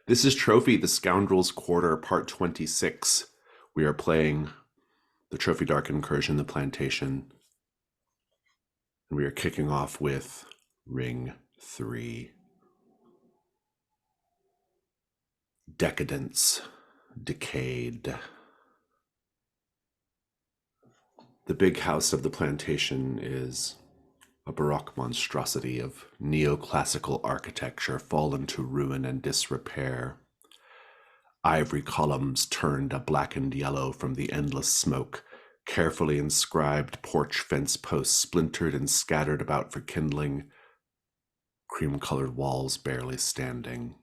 This is Trophy, the Scoundrel's Quarter, Part 26. We are playing the Trophy Dark Incursion, the Plantation, and we are kicking off with Ring 3. Decadence, Decayed. The big house of the Plantation is a Baroque monstrosity of neoclassical architecture fallen to ruin and disrepair. Ivory columns turned a blackened yellow from the endless smoke, carefully inscribed porch fence posts splintered and scattered about for kindling, cream-colored walls barely standing.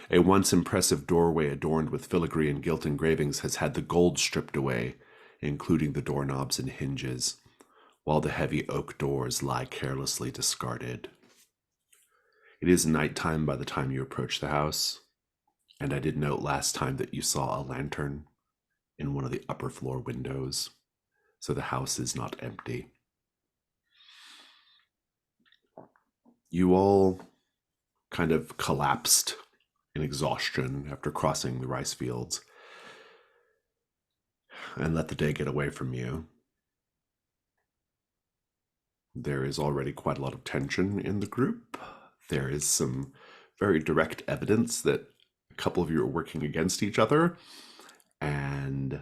A once impressive doorway adorned with filigree and gilt engravings has had the gold stripped away, including the doorknobs and hinges, while the heavy oak doors lie carelessly discarded. It is nighttime by the time you approach the house, and I did note last time that you saw a lantern in one of the upper floor windows, so the house is not empty. You all kind of collapsed in exhaustion after crossing the rice fields and let the day get away from you. There is already quite a lot of tension in the group. There is some very direct evidence that a couple of you are working against each other, and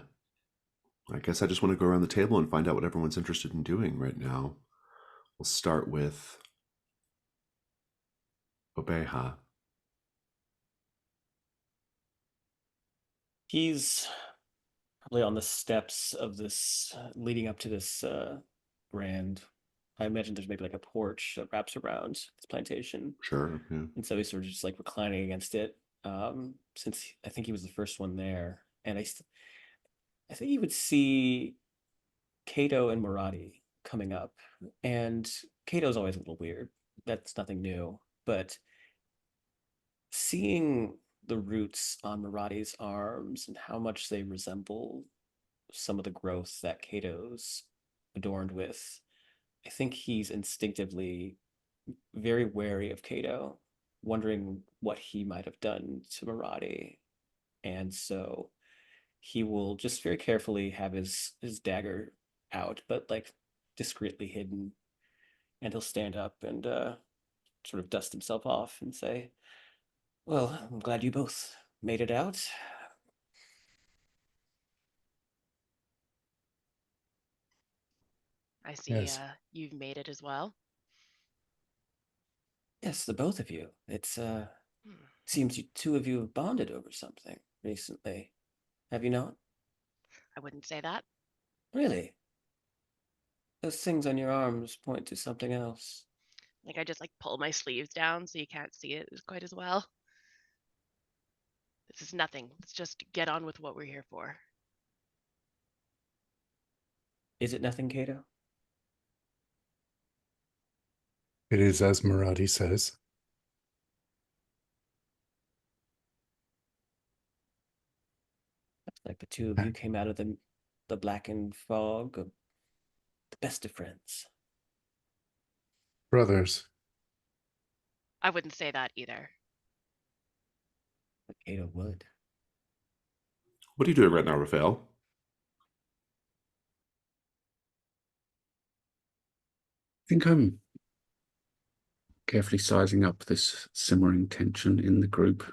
I guess I just want to go around the table and find out what everyone's interested in doing right now. We'll start with Obeha. He's probably on the steps of this, leading up to this grand. I imagine there's maybe like a porch that wraps around this plantation, Sure, yeah. and so he's sort of just like reclining against it. Since I think he was the first one there, and I think you would see Kato and Murati coming up, and Kato's always a little weird. That's nothing new, but seeing the roots on Murati's arms and how much they resemble some of the growth that Kato's adorned with, I think he's instinctively very wary of Kato, wondering what he might have done to Murati. And so he will just very carefully have his dagger out, but like discreetly hidden. And he'll stand up and sort of dust himself off and say, "Well, I'm glad you both made it out." I see Yes, you've made it as well. Yes, the both of you. It's Hmm. seems you two of you have bonded over something recently. Have you not? I wouldn't say that. Really? Those things on your arms point to something else. Like I just like pull my sleeves down so you can't see it quite as well. This is nothing. Let's just get on with what we're here for. Is it nothing, Cato? it is as Marathi says. Like the two of you came out of the blackened fog of the best of friends. Brothers, I wouldn't say that either. But Cato would. What are you doing right now, Raphael? I think I'm carefully sizing up this simmering tension in the group.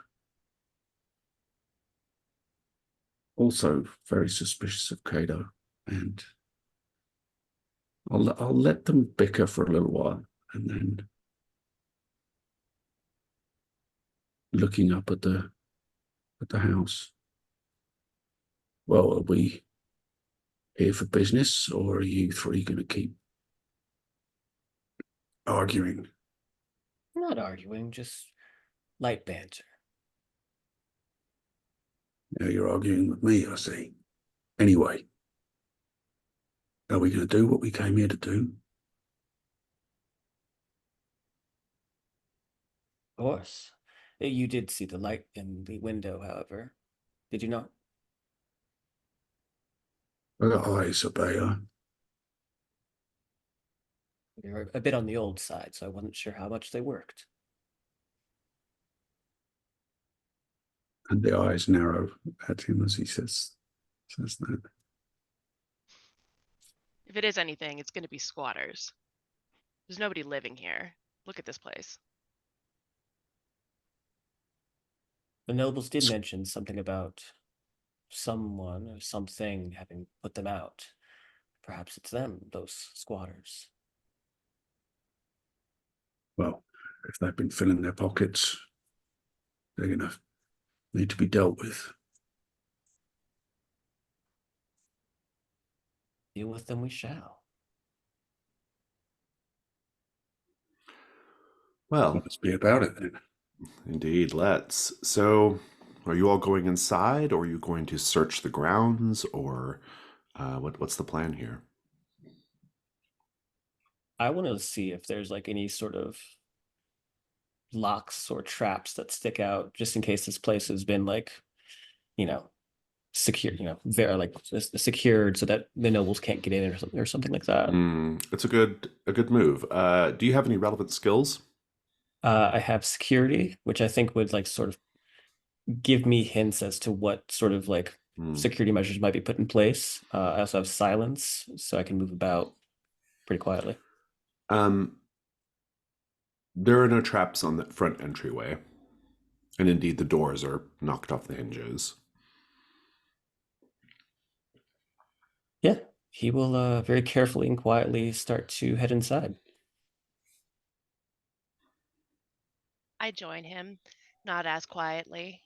Also very suspicious of Cato, and I'll let them bicker for a little while, and then looking up at the house. Well, are we here for business, or are you three going to keep arguing? We're not arguing, just light banter. Now you're arguing with me, I see. Anyway, are we going to do what we came here to do? Of course. You did see the light in the window, however. Did you not? I got eyes, Abaya. They were a bit on the old side, so I wasn't sure how much they worked. And the eyes narrow at him as he says that. If it is anything, it's going to be squatters. There's nobody living here. Look at this place. The nobles did mention something about someone or something having put them out. Perhaps it's them, those squatters. Well, if they've been filling their pockets, they're going to need to be dealt with. Deal with them we shall. Well, Let's be about it then. indeed, let's. So, are you all going inside, or are you going to search the grounds, or what's the plan here? I want to see if there's like any sort of locks or traps that stick out, just in case this place has been like, secure, very like secured so that the nobles can't get in or something like that. It's a good move. Do you have any relevant skills? I have security, which I think would like sort of give me hints as to what sort of like security measures might be put in place. I also have silence, so I can move about pretty quietly. There are no traps on the front entryway, and indeed the doors are knocked off the hinges. Yeah, he will very carefully and quietly start to head inside. I join him, not as quietly.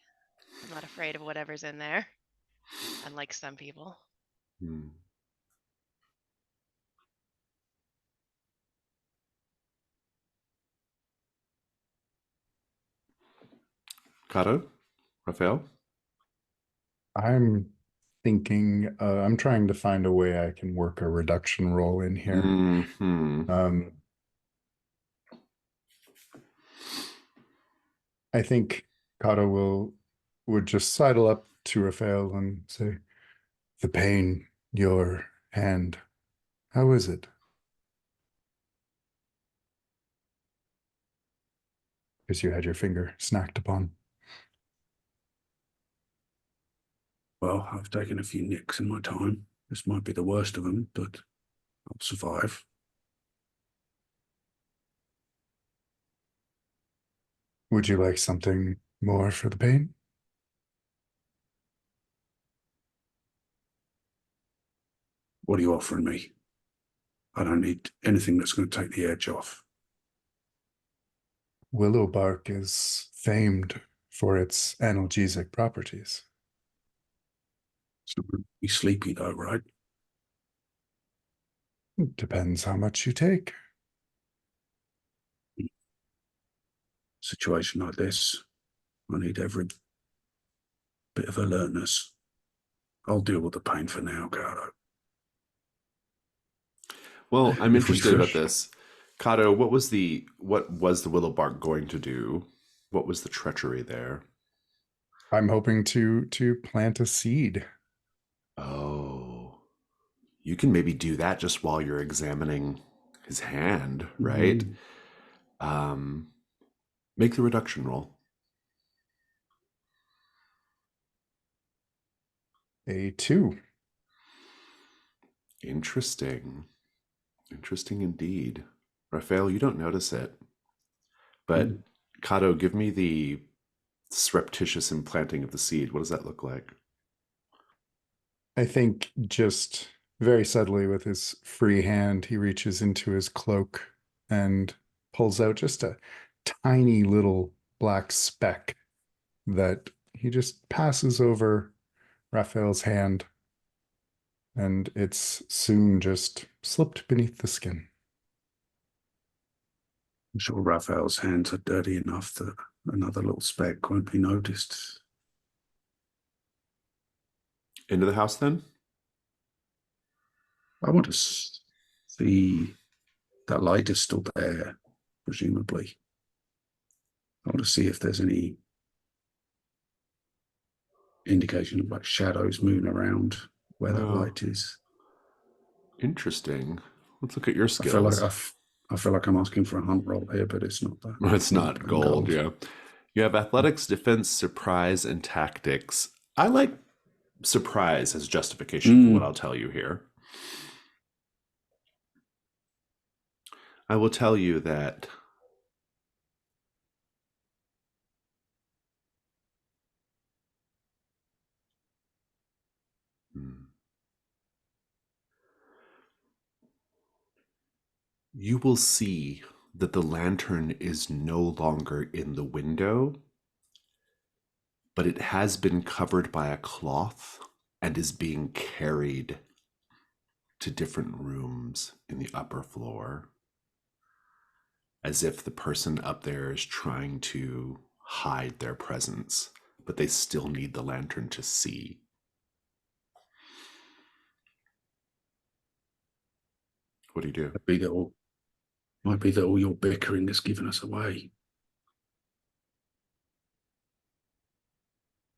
I'm not afraid of whatever's in there, unlike some people. Kato? Raphael? I'm thinking, I'm trying to find a way I can work a reduction roll in here. I think Kato would just sidle up to Raphael and say, "The pain, your hand, how is it?" Because you had your finger snacked upon. Well, I've taken a few nicks in my time. This might be the worst of them, but I'll survive. Would you like something more for the pain? What are you offering me? I don't need anything that's going to take the edge off. Willow bark is famed for its analgesic properties. It's not going to be sleepy though, right? It depends how much you take. Situation like this, I need every bit of alertness. I'll deal with the pain for now, Kato. Well, I'm If we interested about fish. this. Kato, what was the willow bark going to do? What was the treachery there? I'm hoping to plant a seed. Oh, you can maybe do that just while you're examining his hand, right? Make the reduction roll. A 2. Interesting indeed. Raphael, you don't notice it, but Kato, give me the surreptitious implanting of the seed. What does that look like? I think just very subtly with his free hand, he reaches into his cloak and pulls out just a tiny little black speck that he just passes over Raphael's hand, and it's soon just slipped beneath the skin. I'm sure Raphael's hands are dirty enough that another little speck won't be noticed. Into the house then? I want to see that light is still there, presumably. I want to see if there's any indication of like shadows moving around where that light is. Interesting. Let's look at your I skills. feel like I'm asking for a hunt roll here, but it's not that. It's not gold, yeah. You have athletics, defense, surprise, and tactics. I like surprise as justification for what I'll tell you here. I will tell you that you will see that the lantern is no longer in the window, but it has been covered by a cloth and is being carried to different rooms in the upper floor, as if the person up there is trying to hide their presence, but they still need the lantern to see. What do you do? Might be that all your bickering has given us away.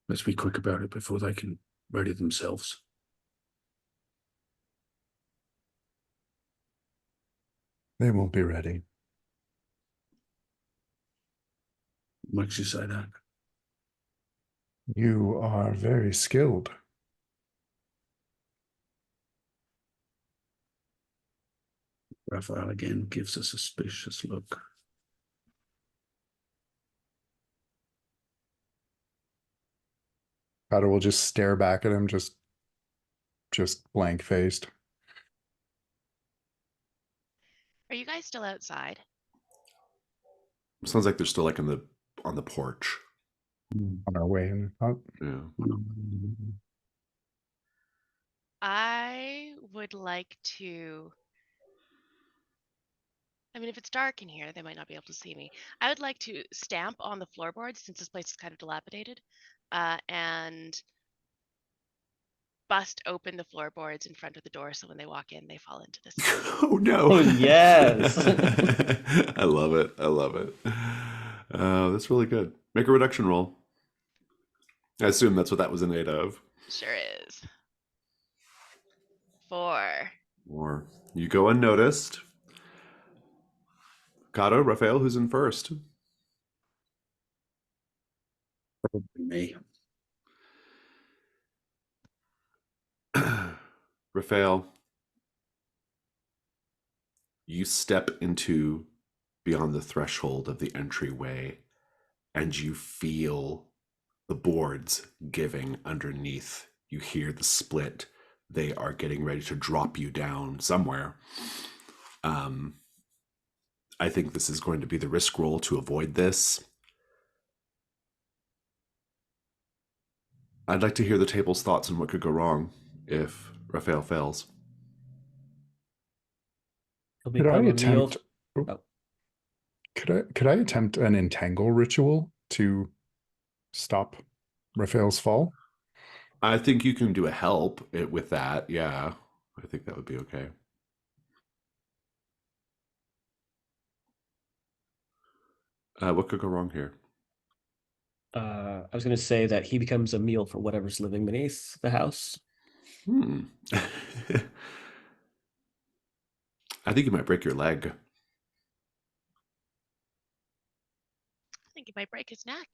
Let's be quick about it before they can ready themselves. They won't be ready. What makes you say that? You are very skilled. Raphael again gives a suspicious look. Powder will just stare back at him, just blank faced. Are you guys still outside? Sounds like they're still like on the porch. On our way in. Yeah. I would like to. I mean, if it's dark in here, they might not be able to see me. I would like to stamp on the floorboards since this place is kind of dilapidated, and bust open the floorboards in front of the door so when they walk in, they fall into this. Oh no! Oh, yes. I love it. I love it. That's really good. Make a reduction roll. I assume that's what that was in aid of. Sure is. 4. Or you go unnoticed. Kato, Raphael, who's in first? Probably me. Raphael, you step into beyond the threshold of the entryway and you feel the boards giving underneath. You hear the split. They are getting ready to drop you down somewhere. I think this is going to be the risk roll to avoid this. I'd like to hear the table's thoughts on what could go wrong if Raphael fails. He'll Could I become a meal. attempt? Oh. Could I attempt an entangle ritual to stop Raphael's fall? I think you can do a help with that. Yeah, I think that would be okay. What could go wrong here? I was going to say that he becomes a meal for whatever's living beneath the house. I think you might break your leg. I think he might break his neck.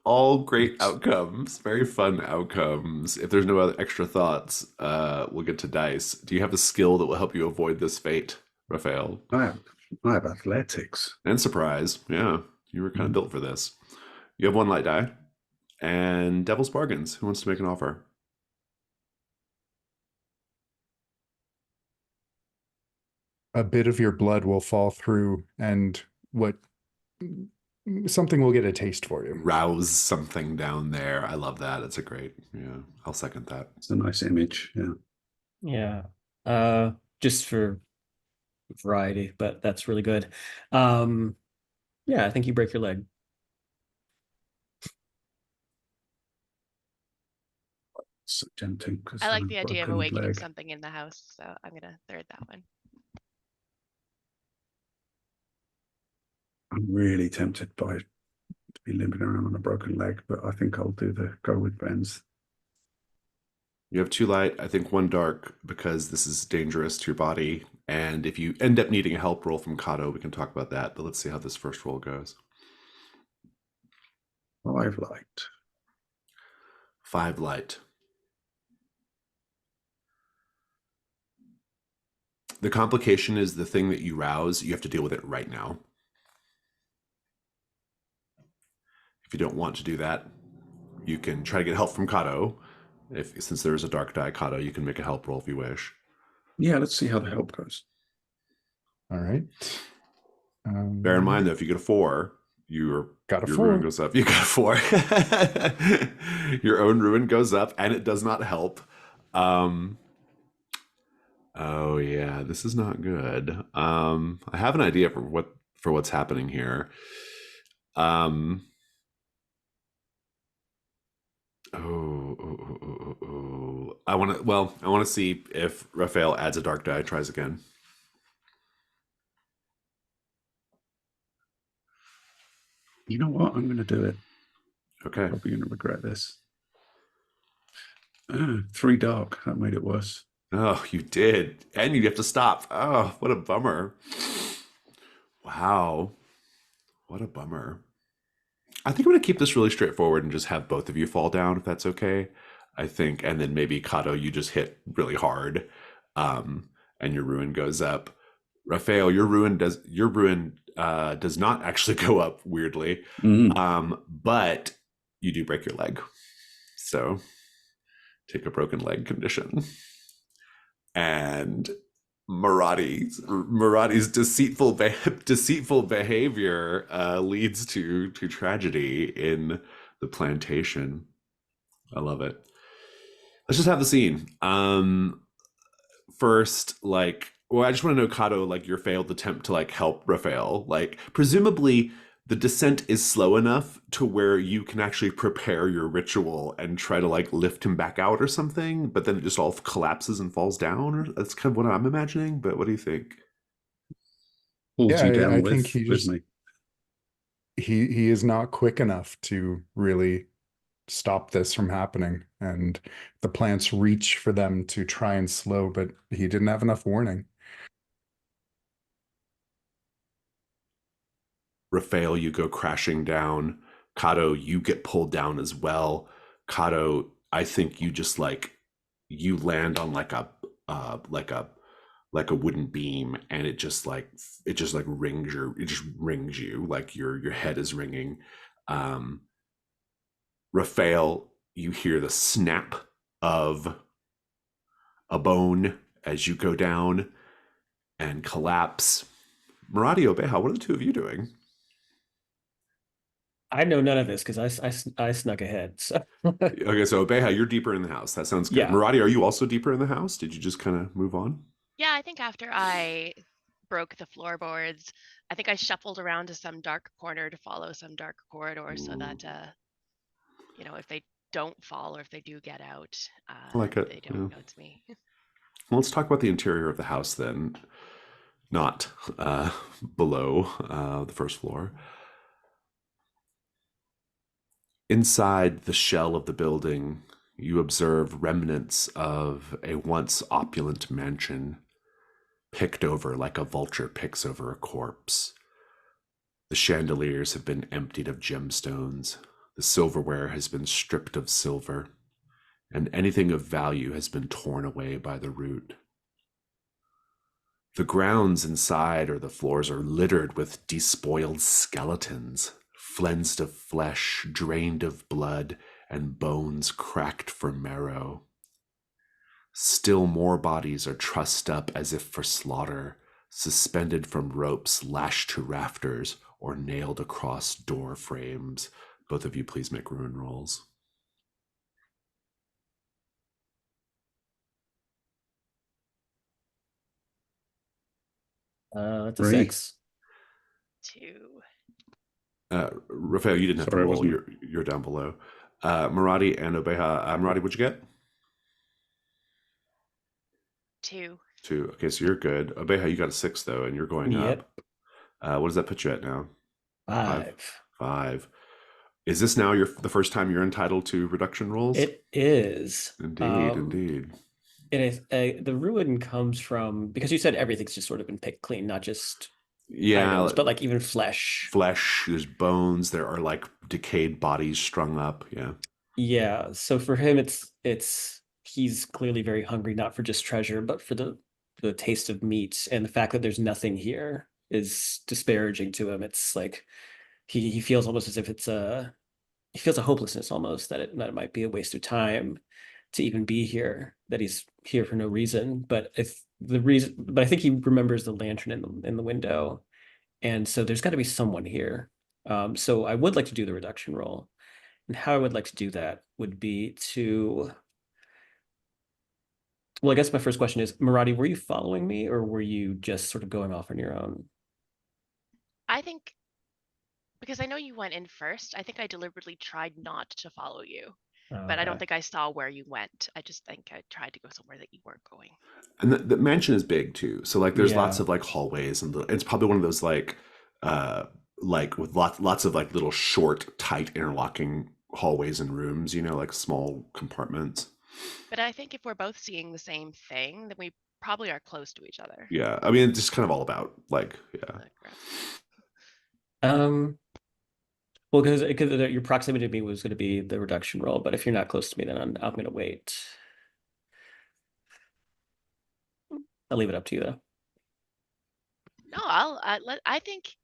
All great outcomes, very fun outcomes. If there's no other extra thoughts, we'll get to dice. Do you have a skill that will help you avoid this fate, Raphael? I have athletics. And surprise. Yeah, you were kind of built for this. You have 1 light die. And Devil's Bargains. Who wants to make an offer? A bit of your blood will fall through, and something will get a taste for you. Rouse something down there. I love that. It's a great, I'll second that. It's a nice image, yeah. Yeah. Just for variety, but that's really good. Yeah, I think you break your leg. So tempting. I like the idea of awakening something in the house, so I'm gonna third that one. I'm really tempted to be limping around on a broken leg, but I think I'll go with Ben's. You have 2 light, I think 1 dark, because this is dangerous to your body, And if you end up needing a help roll from Kato, we can talk about that. But let's see how this first roll goes. 5 light. 5 light. The complication is the thing that you rouse, you have to deal with it right now. If you don't want to do that, you can try to get help from Kato. Since there is a dark die, Kato, you can make a help roll if you wish. Yeah, let's see how the help goes. All right. Bear in mind, though, if you get a 4, your ruin goes up. You got a 4. Your own ruin goes up, and it does not help. Oh yeah, this is not good. I have an idea for what's happening here. I want to see if Raphael adds a dark die, tries again. You know what? I'm going to do it. Okay. Probably going to regret this. 3 dark. That made it worse. Oh, you did. And you have to stop. Oh, what a bummer. Wow. What a bummer. I think I'm going to keep this really straightforward and just have both of you fall down, if that's okay. I think, and then maybe Kato, you just hit really hard, and your ruin goes up. Raphael, your ruin does not actually go up, weirdly, but you do break your leg. So take a broken leg condition. And Marati's deceitful behavior leads to tragedy in the plantation. I love it. Let's just have the scene. First, I just want to know, Kato, your failed attempt to help Raphael. Presumably the descent is slow enough to where you can actually prepare your ritual and try to lift him back out or something, but then it just all collapses and falls down. That's kind of what I'm imagining, but what do you think? Pulls you down I with, think he is not quick enough to really stop this from happening, and the plants reach for them to try and slow, but he didn't have enough warning. Raphael, you go crashing down. Kato, you get pulled down as well. Kato, I think you just you land on a wooden beam, and it just rings you, your head is ringing. Raphael, you hear the snap of a bone as you go down and collapse. Marati, Obeha, what are the two of you doing? I know none of this because I snuck ahead. So Okay, so Obeha, you're deeper in the house. That sounds good. Yeah. Marati, are you also deeper in the house? Did you just kind of move on? Yeah, I think after I broke the floorboards, I think I shuffled around to some dark corner to follow some dark corridor so that, if they don't fall or if they do get out, I like it. they don't know it's me. Well, let's talk about the interior of the house then, not below the first floor. Inside the shell of the building, you observe remnants of a once opulent mansion, picked over like a vulture picks over a corpse. The chandeliers have been emptied of gemstones, the silverware has been stripped of silver, and anything of value has been torn away by the root. The grounds inside or the floors are littered with despoiled skeletons, flensed of flesh, drained of blood, and bones cracked for marrow. Still more bodies are trussed up as if for slaughter, suspended from ropes lashed to rafters or nailed across door frames. Both of you please make ruin rolls. It's a 3. 6. 2. Raphael, you didn't have to roll. You're down below. Marati and Obeha. Marati, what'd you get? 2. 2. Okay, so you're good. Obeha, you got a 6 though, and you're going up. What does that put you at now? 5. 5. Is this now the first time you're entitled to reduction rolls? It is. Indeed. It is the ruin comes from, because you said everything's just sort of been picked clean, not just Yeah, items, but like even flesh. flesh, there's bones, there are like decayed bodies strung up. Yeah. Yeah. So for him, it's he's clearly very hungry, not for just treasure, but for the taste of meat. And the fact that there's nothing here is disparaging to him. It's like he feels almost as if he feels a hopelessness almost that it might be a waste of time to even be here, that he's here for no reason. But I think he remembers the lantern in the window, and so there's got to be someone here. So I would like to do the reduction roll, and how I would like to do that would be to. Well, I guess my first question is, Maradi, were you following me, or were you just sort of going off on your own? I think because I know you went in first, I think I deliberately tried not to follow you. But I don't Okay. think I saw where you went. I just think I tried to go somewhere that you weren't going. And the mansion is big too. So like there's lots Yeah. of like hallways and it's probably one of those like with lots of like little short, tight interlocking hallways and rooms, you know, like small compartments. But I think if we're both seeing the same thing, then we probably are close to each other. Yeah. I mean it's just kind of all about like, yeah. Gross. Um. Well, because your proximity to me was going to be the reduction roll, but if you're not close to me, then I'm going to wait. I'll leave it up to you though. No, I think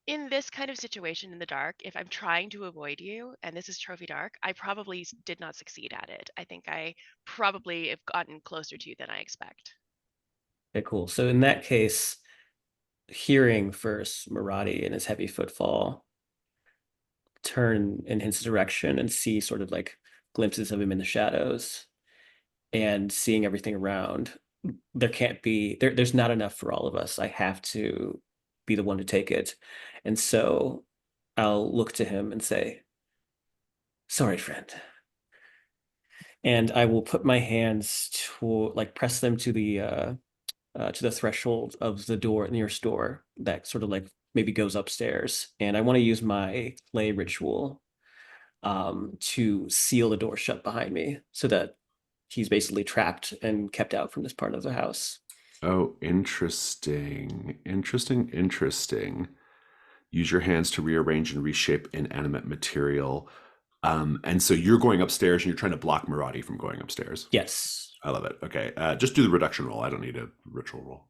in this kind of situation in the dark, if I'm trying to avoid you and this is trophy dark, I probably did not succeed at it. I think I probably have gotten closer to you than I expect. Okay, cool. So in that case, hearing first Maradi and his heavy footfall, turn in his direction and see sort of like glimpses of him in the shadows, and seeing everything around, there's not enough for all of us. I have to be the one to take it. And so I'll look to him and say, sorry, friend. And I will put my hands to like press them to the threshold of the door, nearest door that sort of like maybe goes upstairs. And I want to use my clay ritual to seal the door shut behind me so that he's basically trapped and kept out from this part of the house. Oh, interesting. Interesting, interesting. Use your hands to rearrange and reshape inanimate material. And so you're going upstairs and you're trying to block Maradi from going upstairs. Yes. I love it. Okay. Just do the reduction roll. I don't need a ritual roll.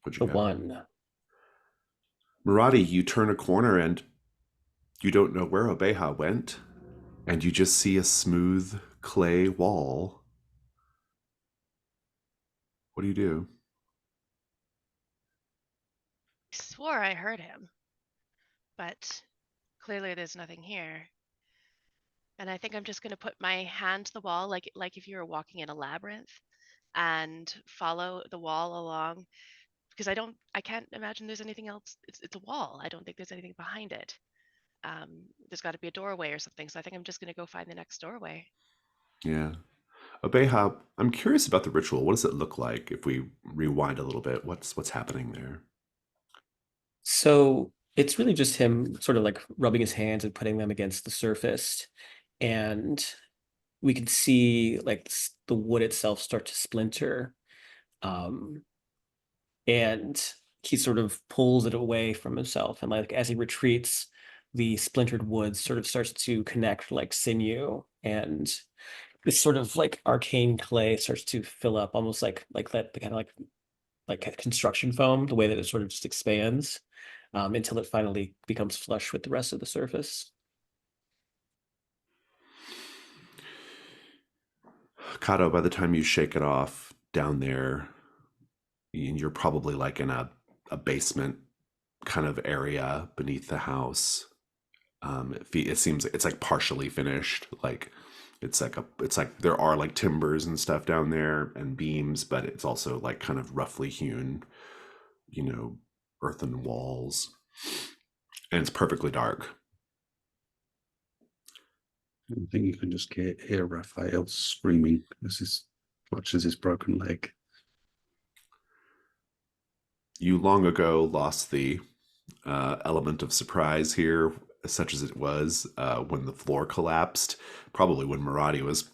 What'd The you get? one. Maradi, you turn a corner and you don't know where Obeha went, and you just see a smooth clay wall. What do you do? I swore I heard him, but clearly there's nothing here. And I think I'm just going to put my hand to the wall, like if you were walking in a labyrinth, and follow the wall along because I can't imagine there's anything else. It's a wall. I don't think there's anything behind it. There's got to be a doorway or something. So I think I'm just going to go find the next doorway. Yeah. Obeha, I'm curious about the ritual. What does it look like if we rewind a little bit? What's happening there? So it's really just him sort of like rubbing his hands and putting them against the surface. And we can see like the wood itself start to splinter. Um, and he sort of pulls it away from himself. And like as he retreats, the splintered wood sort of starts to connect like sinew, and this sort of like arcane clay starts to fill up, almost like that the kind of like a construction foam, the way that it sort of just expands until it finally becomes flush with the rest of the surface. Kato, by the time you shake it off down there, you're probably like in a basement kind of area beneath the house. It seems it's like partially finished. Like it's like there are like timbers and stuff down there and beams, but it's also like kind of roughly hewn, you know, earthen walls, and it's perfectly dark. I think you can just hear Raphael screaming as he clutches his broken leg. You long ago lost the element of surprise here. such as it was when the floor collapsed, probably when Maradi was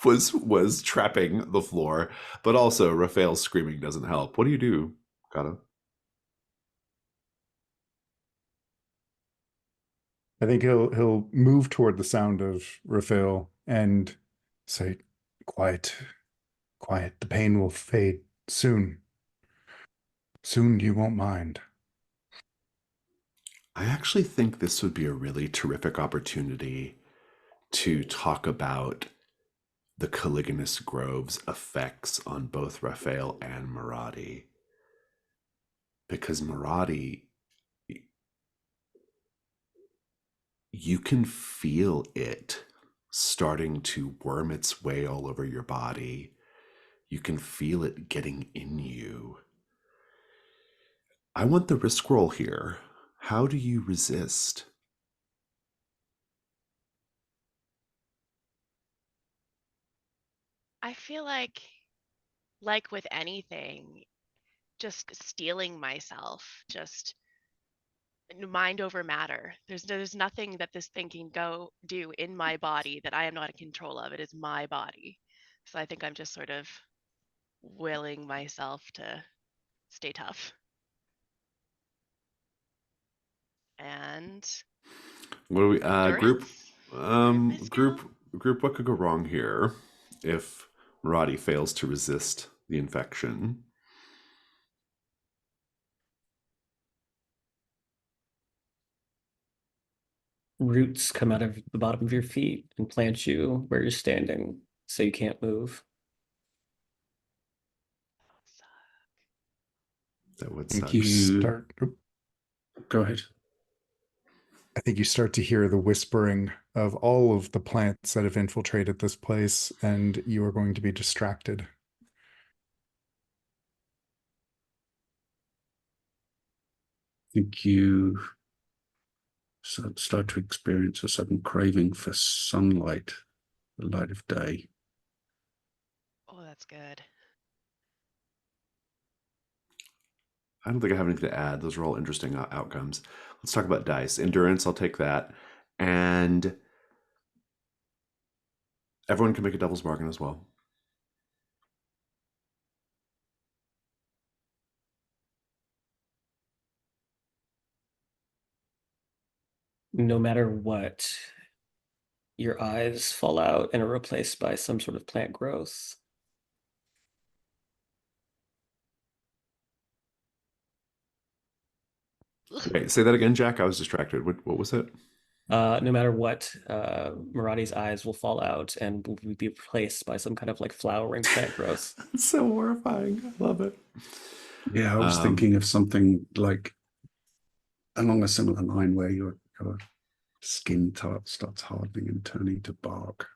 was trapping the floor, but also Raphael's screaming doesn't help. What do you do, Kato? I think he'll move toward the sound of Raphael and say, "Quiet, quiet. The pain will fade soon. Soon you won't mind." I actually think this would be a really terrific opportunity to talk about the Caligulus Grove's effects on both Raphael and Maradi. Because Maradi, you can feel it starting to worm its way all over your body. You can feel it getting in you. I want the risk roll here. How do you resist? I feel like with anything, just stealing myself, just mind over matter. There's nothing that this thing can go do in my body that I am not in control of. It is my body. So I think I'm just sort of willing myself to stay tough. And What do we group Endurance? group what could go wrong here if Maradi fails to resist the infection? Roots come out of the bottom of your feet and plant you where you're standing, so you can't move. That would Thank suck. you. Go ahead. I think you start to hear the whispering of all of the plants that have infiltrated this place, and you are going to be distracted. I think you start to experience a sudden craving for sunlight, the light of day. Oh, that's good. I don't think I have anything to add. Those are all interesting outcomes. Let's talk about dice. Endurance, I'll take that. And everyone can make a devil's bargain as well. No matter what, your eyes fall out and are replaced by some sort of plant growth. Wait, say that again, Jack. I was distracted. What was it? No matter what, Maradi's eyes will fall out and will be replaced by some kind of like flowering plant growth. It's so horrifying. I love it. Yeah, I was thinking of something like along a similar line where your skin starts hardening and turning to bark.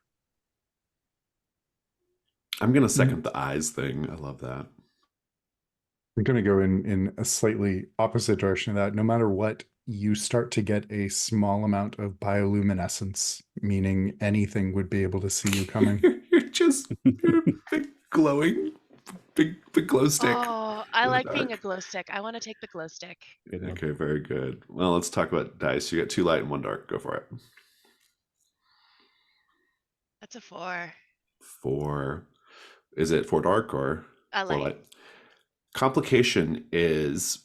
I'm going to second the eyes thing. I love that. I'm going to go in a slightly opposite direction of that. No matter what, you start to get a small amount of bioluminescence, meaning anything would be able to see you coming. You're a big glowing, big glow stick. Oh, I like being a glow stick. I want to take the glow stick. Okay, very good. Well, let's talk about dice. You got 2 light and 1 dark. Go for it. That's a 4. 4. Is it 4 dark or A 4 light. light? Complication is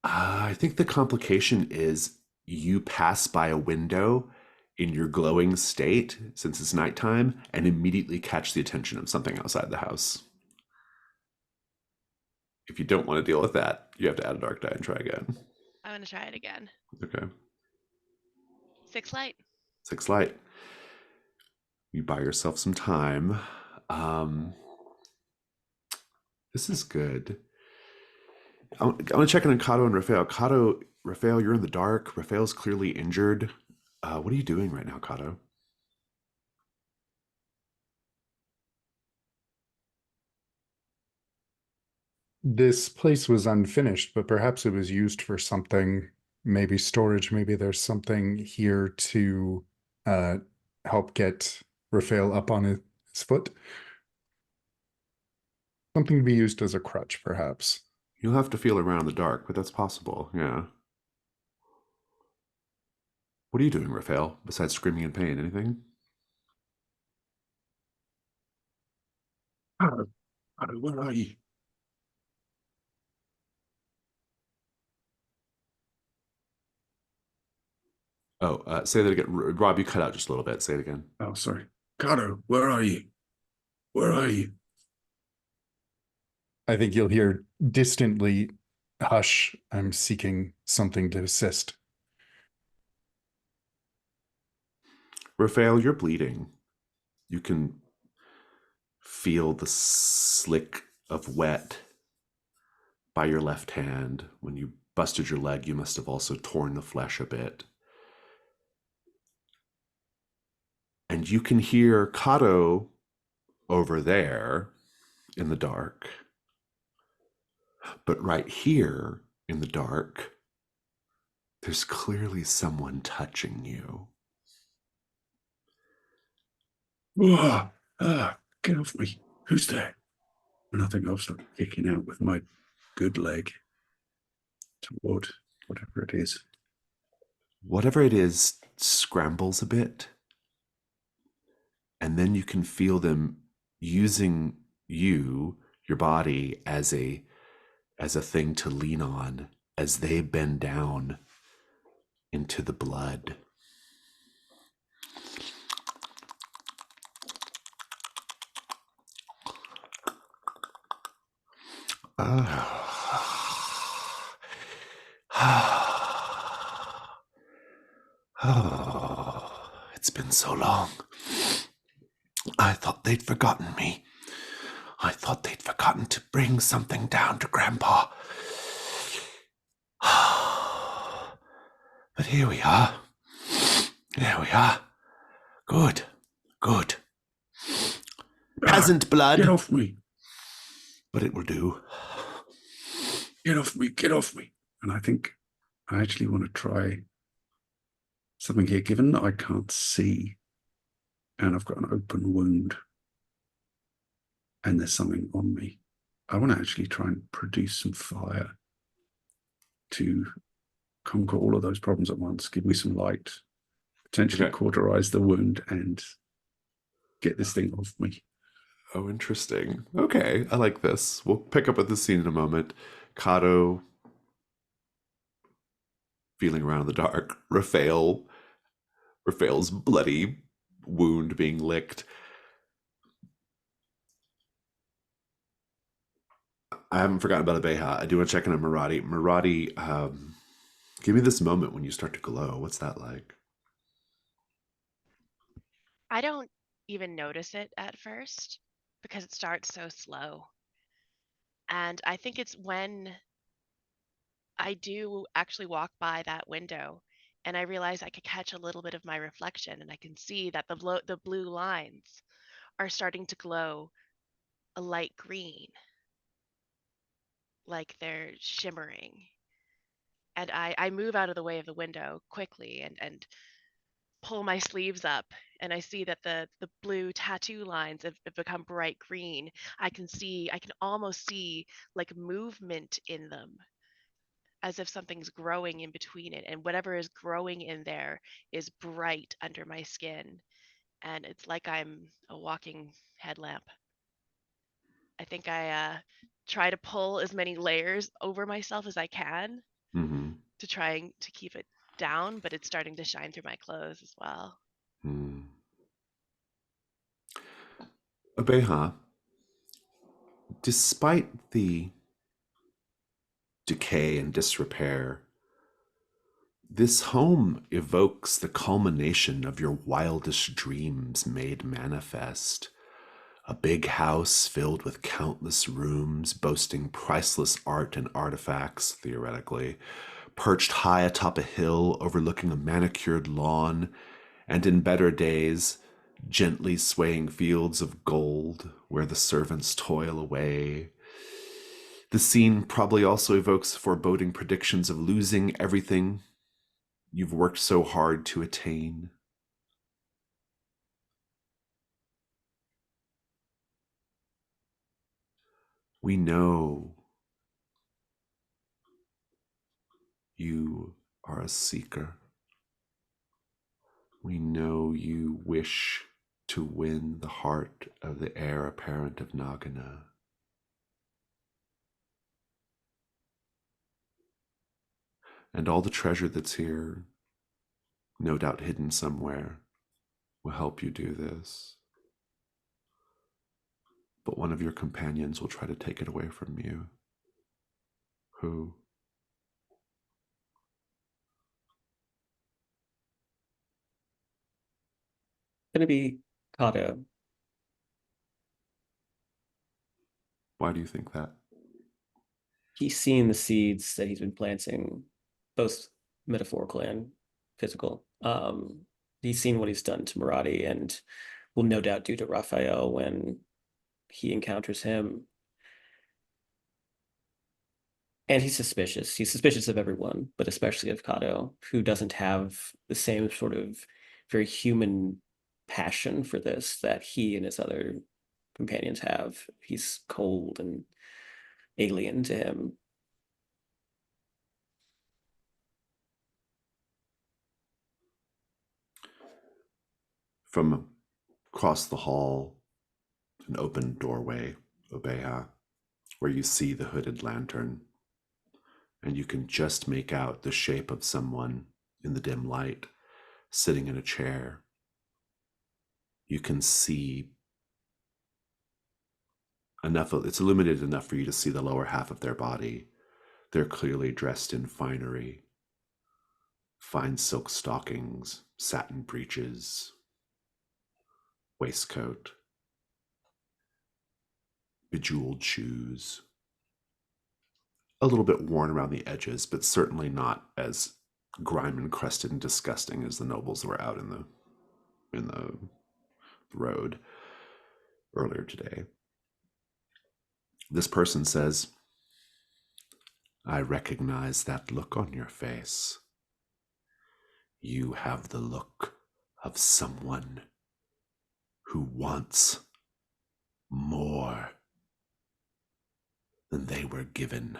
I think the complication is you pass by a window in your glowing state since it's nighttime and immediately catch the attention of something outside the house. If you don't want to deal with that, you have to add a dark die and try again. I'm going to try it again. Okay. 6 light. 6 light. You buy yourself some time. This is good. I want to check in on Kato and Raphael. Raphael, you're in the dark. Raphael's clearly injured. What are you doing right now, Kato? This place was unfinished, but perhaps it was used for something, maybe storage. Maybe there's something here to help get Raphael up on his foot. Something to be used as a crutch, perhaps. You'll have to feel around in the dark, but that's possible, yeah. What are you doing, Raphael, besides screaming in pain? Anything? Caro, where are you? Oh, say that again. Rob, you cut out just a little bit. Say it again. Oh, sorry. Caro, where are you? Where are you? I think you'll hear distantly, hush, I'm seeking something to assist. Raphael, you're bleeding. You can feel the slick of wet by your left hand. When you busted your leg, you must have also torn the flesh a bit. And you can hear Kato over there in the dark. But right here in the dark, there's clearly someone touching you. Get off me. Who's there? And I think I'll start kicking out with my good leg toward whatever it is. Whatever it is scrambles a bit. And then you can feel them using you, your body, as a thing to lean on as they bend down into the blood. Oh, it's been so long. I thought they'd forgotten me. I thought they'd forgotten to bring something down to Grandpa. But here we are. There we are. Good. Good. Peasant blood. Get off me. But it will do. Get off me. Get off me. And I think I actually want to try something here, given that I can't see and I've got an open wound and there's something on me. I want to actually try and produce some fire to conquer all of those problems at once, give me some light, potentially cauterize the wound and get this thing off me. Oh, interesting. Okay, I like this. We'll pick up with the scene in a moment. Kato feeling around in the dark. Raphael's bloody wound being licked. I haven't forgotten about Abeha. I do want to check in on Maradi. Maradi, give me this moment when you start to glow. What's that like? I don't even notice it at first because it starts so slow. And I think it's when I do actually walk by that window and I realize I could catch a little bit of my reflection and I can see that the blue lines are starting to glow a light green, like they're shimmering. And I move out of the way of the window quickly and pull my sleeves up and I see that the blue tattoo lines have become bright green. I can almost see like movement in them as if something's growing in between it, and whatever is growing in there is bright under my skin, and it's like I'm a walking headlamp. I think I try to pull as many layers over myself as I can Mm-hmm. to try to keep it down, but it's starting to shine through my clothes as well. Mm. Abeha, despite the decay and disrepair, this home evokes the culmination of your wildest dreams made manifest. A big house filled with countless rooms, boasting priceless art and artifacts, theoretically, perched high atop a hill overlooking a manicured lawn, and in better days, gently swaying fields of gold where the servants toil away. The scene probably also evokes foreboding predictions of losing everything you've worked so hard to attain. We know are a seeker. We know you wish to win the heart of the heir apparent of Nagana. And all the treasure that's here, no doubt hidden somewhere, will help you do this. But one of your companions will try to take it away from you. Who? Gonna be Kato. Why do you think that? He's seen the seeds that he's been planting, both metaphorical and physical. He's seen what he's done to Maradi and will no doubt do to Raphael when he encounters him. And he's suspicious. He's suspicious of everyone, but especially of Kato, who doesn't have the same sort of very human passion for this that he and his other companions have. He's cold and alien to him. From across the hall, an open doorway, Obeha, where you see the hooded lantern, and you can just make out the shape of someone in the dim light sitting in a chair. You can see enough, it's illuminated enough for you to see the lower half of their body. They're clearly dressed in finery, fine silk stockings, satin breeches, waistcoat, bejeweled shoes, a little bit worn around the edges, but certainly not as grime encrusted and disgusting as the nobles that were out in the road earlier today. This person says, I recognize that look on your face. You have the look of someone who wants more than they were given.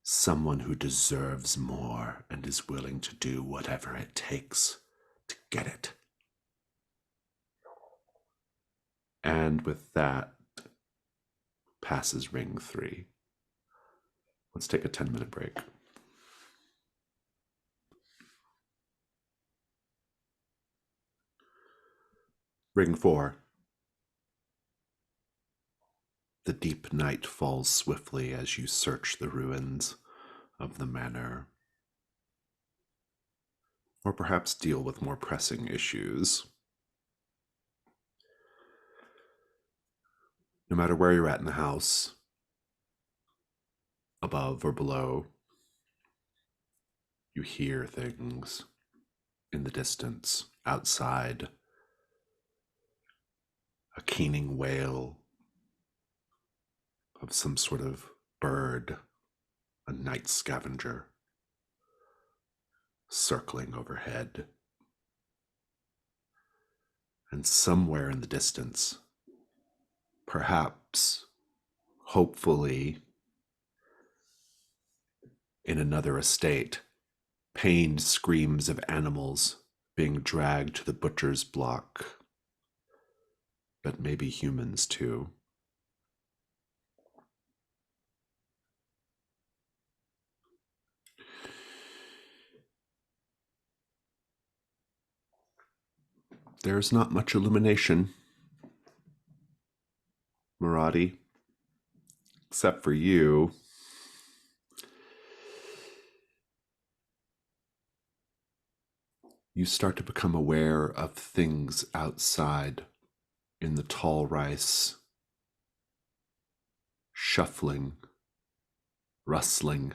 Someone who deserves more and is willing to do whatever it takes to get it. And with that, passes ring 3. Let's take a 10-minute break. Ring 4. The deep night falls swiftly as you search the ruins of the manor. Or perhaps deal with more pressing issues. No matter where you're at in the house, above or below, you hear things in the distance, outside. A keening wail of some sort of bird, a night scavenger, circling overhead. And somewhere in the distance, perhaps, hopefully, in another estate, pained screams of animals being dragged to the butcher's block, but maybe humans too. There's not much illumination, Maradi, except for you. You start to become aware of things outside in the tall rice, shuffling, rustling,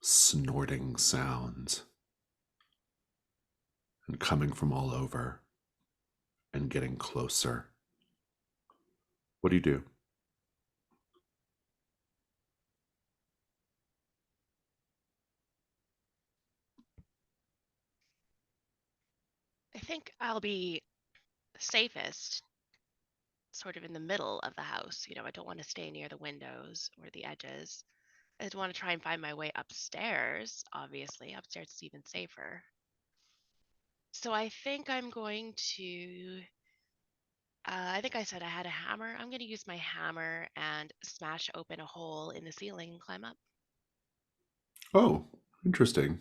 snorting sounds, and coming from all over and getting closer. What do you do? I think I'll be safest sort of in the middle of the house. I don't want to stay near the windows or the edges. I'd want to try and find my way upstairs, obviously. Upstairs is even safer. So I think I'm going to, I think I said I had a hammer. I'm going to use my hammer and smash open a hole in the ceiling and climb up. Oh, interesting.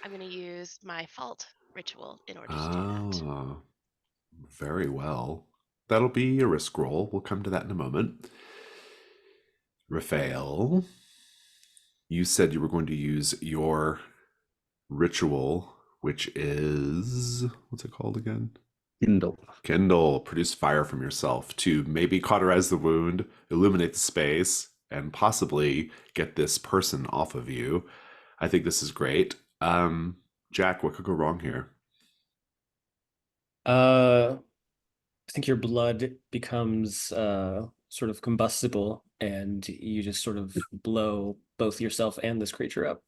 I'm going to use my fault ritual in order to do that. Ah, very well. That'll be a risk roll. We'll come to that in a moment. Raphael, you said you were going to use your ritual, which is, what's it called again? Kindle. Produce fire from yourself to maybe cauterize the wound, illuminate the space, and possibly get this person off of you. I think this is great. Jack, what could go wrong here? I think your blood becomes sort of combustible, and you just sort of blow both yourself and this creature up.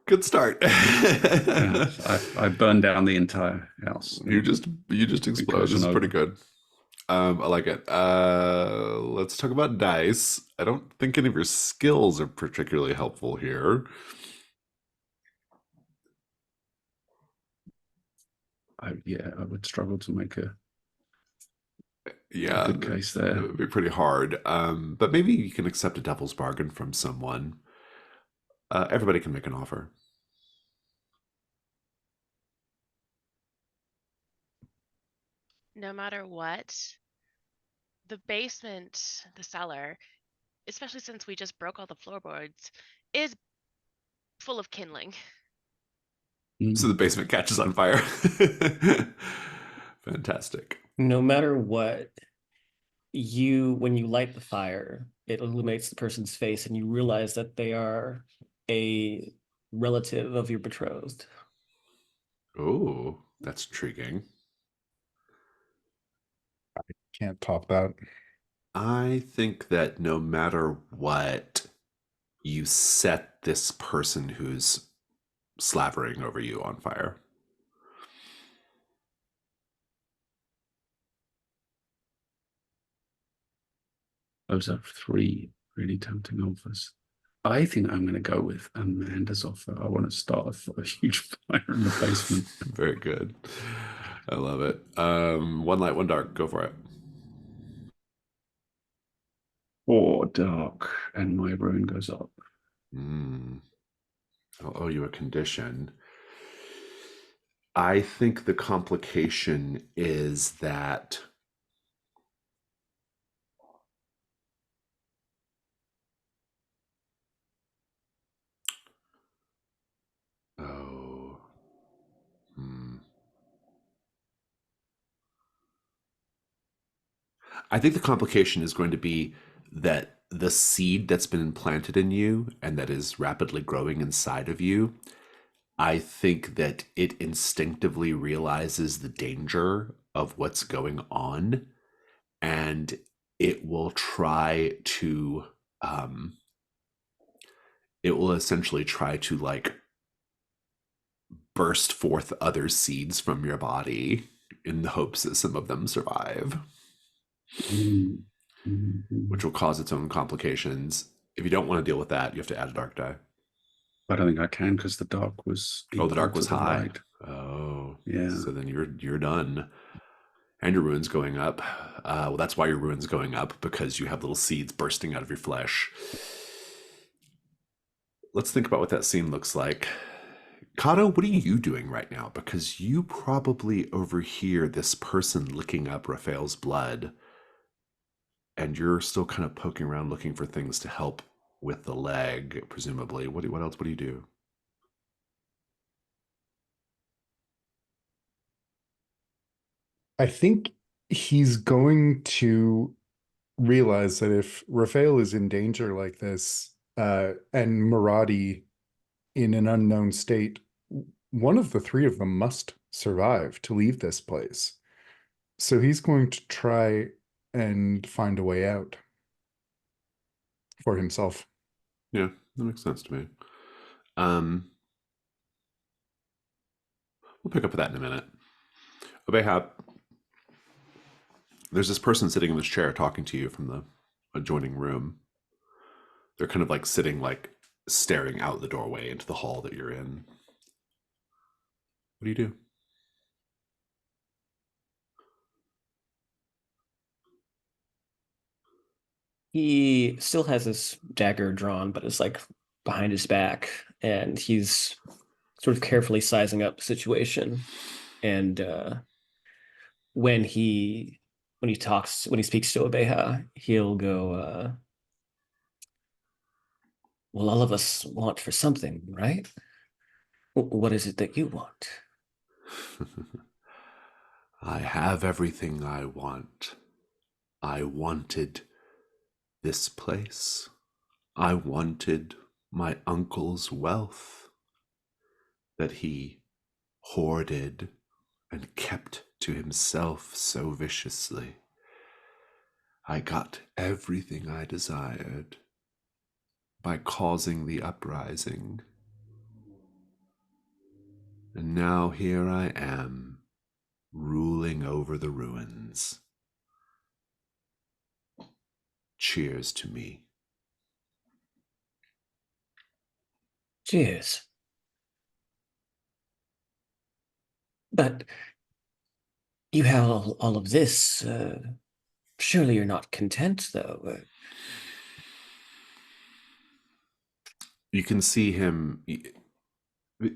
Good start. Yes, I burned down the entire house. You just explode. This is pretty good. I like it. Let's talk about dice. I don't think any of your skills are particularly helpful here. I would struggle to make a Yeah, good case there. It would be pretty hard. But maybe you can accept a devil's bargain from someone. Everybody can make an offer. No matter what, the basement, the cellar, especially since we just broke all the floorboards, is full of kindling. So the basement catches on fire. Fantastic. No matter what, when you light the fire, it illuminates the person's face, and you realize that they are a relative of your betrothed. Oh, that's intriguing. Can't top that. I think that no matter what, you set this person who's slavering over you on fire. Those are three really tempting offers. I think I'm going to go with Amanda's offer. I want to start a huge fire in the basement. Very good. I love it. One light, one dark. Go for it. 4 dark, and my rune goes up. I'll owe you a condition. I think the complication is that I think the complication is going to be that the seed that's been implanted in you and that is rapidly growing inside of you, I think that it instinctively realizes the danger of what's going on, and it will try to it will essentially try to like burst forth other seeds from your body in the hopes that some of them survive, which will cause its own complications. If you don't want to deal with that, you have to add a dark die. I don't think I can because the dark was the dark was high. Light. Oh, yeah. So then you're done, and your rune's going up. Well, that's why your rune's going up, because you have little seeds bursting out of your flesh. Let's think about what that scene looks like. Kato, what are you doing right now? Because you probably overhear this person licking up Raphael's blood, and you're still kind of poking around looking for things to help with the leg, presumably. What else? What do you do? I think he's going to realize that if Raphael is in danger like this, and Maradi in an unknown state, one of the three of them must survive to leave this place. So he's going to try and find a way out for himself. Yeah, that makes sense to me. We'll pick up with that in a minute. Obehab, there's this person sitting in this chair talking to you from the adjoining room. They're kind of like sitting, like staring out the doorway into the hall that you're in. What do you do? He still has his dagger drawn, but it's like behind his back, and he's sort of carefully sizing up the situation. And when he when he speaks to Obeha, he'll go, well, all of us want for something, right? What is it that you want? I have everything I want. I wanted this place. I wanted my uncle's wealth that he hoarded and kept to himself so viciously. I got everything I desired by causing the uprising. And now here I am, ruling over the ruins. Cheers to me. Cheers. But you have all of this. Surely you're not content, though. You can see him.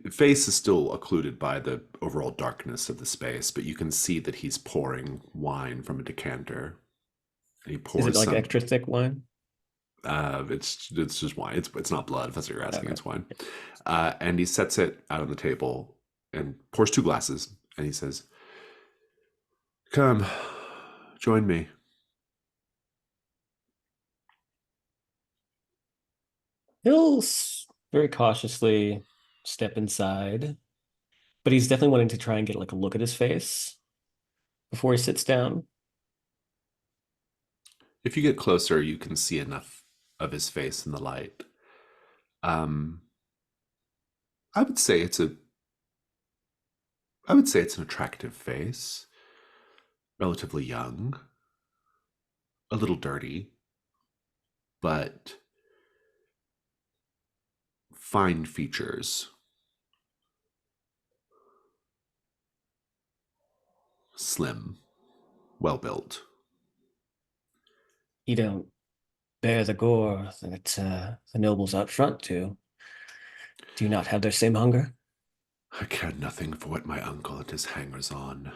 Face is still occluded by the overall darkness of the space, but you can see that he's pouring wine from a decanter. He pours Is it like some, extra thick wine? it's just wine. It's not blood, if that's what you're asking. Okay. It's wine. And he sets it out on the table and pours 2 glasses, and he says, "Come, join me." He'll very cautiously step inside, but he's definitely wanting to try and get like a look at his face before he sits down. If you get closer, you can see enough of his face in the light. I would say it's an attractive face, relatively young, a little dirty, but fine features. Slim, well built. You don't bear the gore that the nobles out front do. Do you not have their same hunger? I care nothing for what my uncle and his hangers-on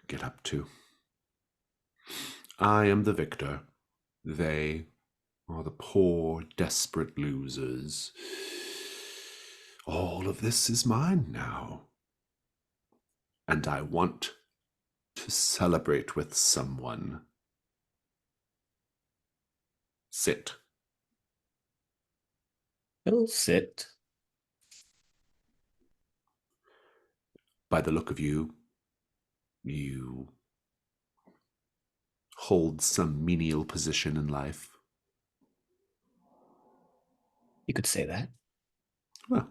get up to. I am the victor. They are the poor, desperate losers. All of this is mine now. And I want to celebrate with someone. Sit. He'll sit. By the look of you, you hold some menial position in life. You could say that. Well,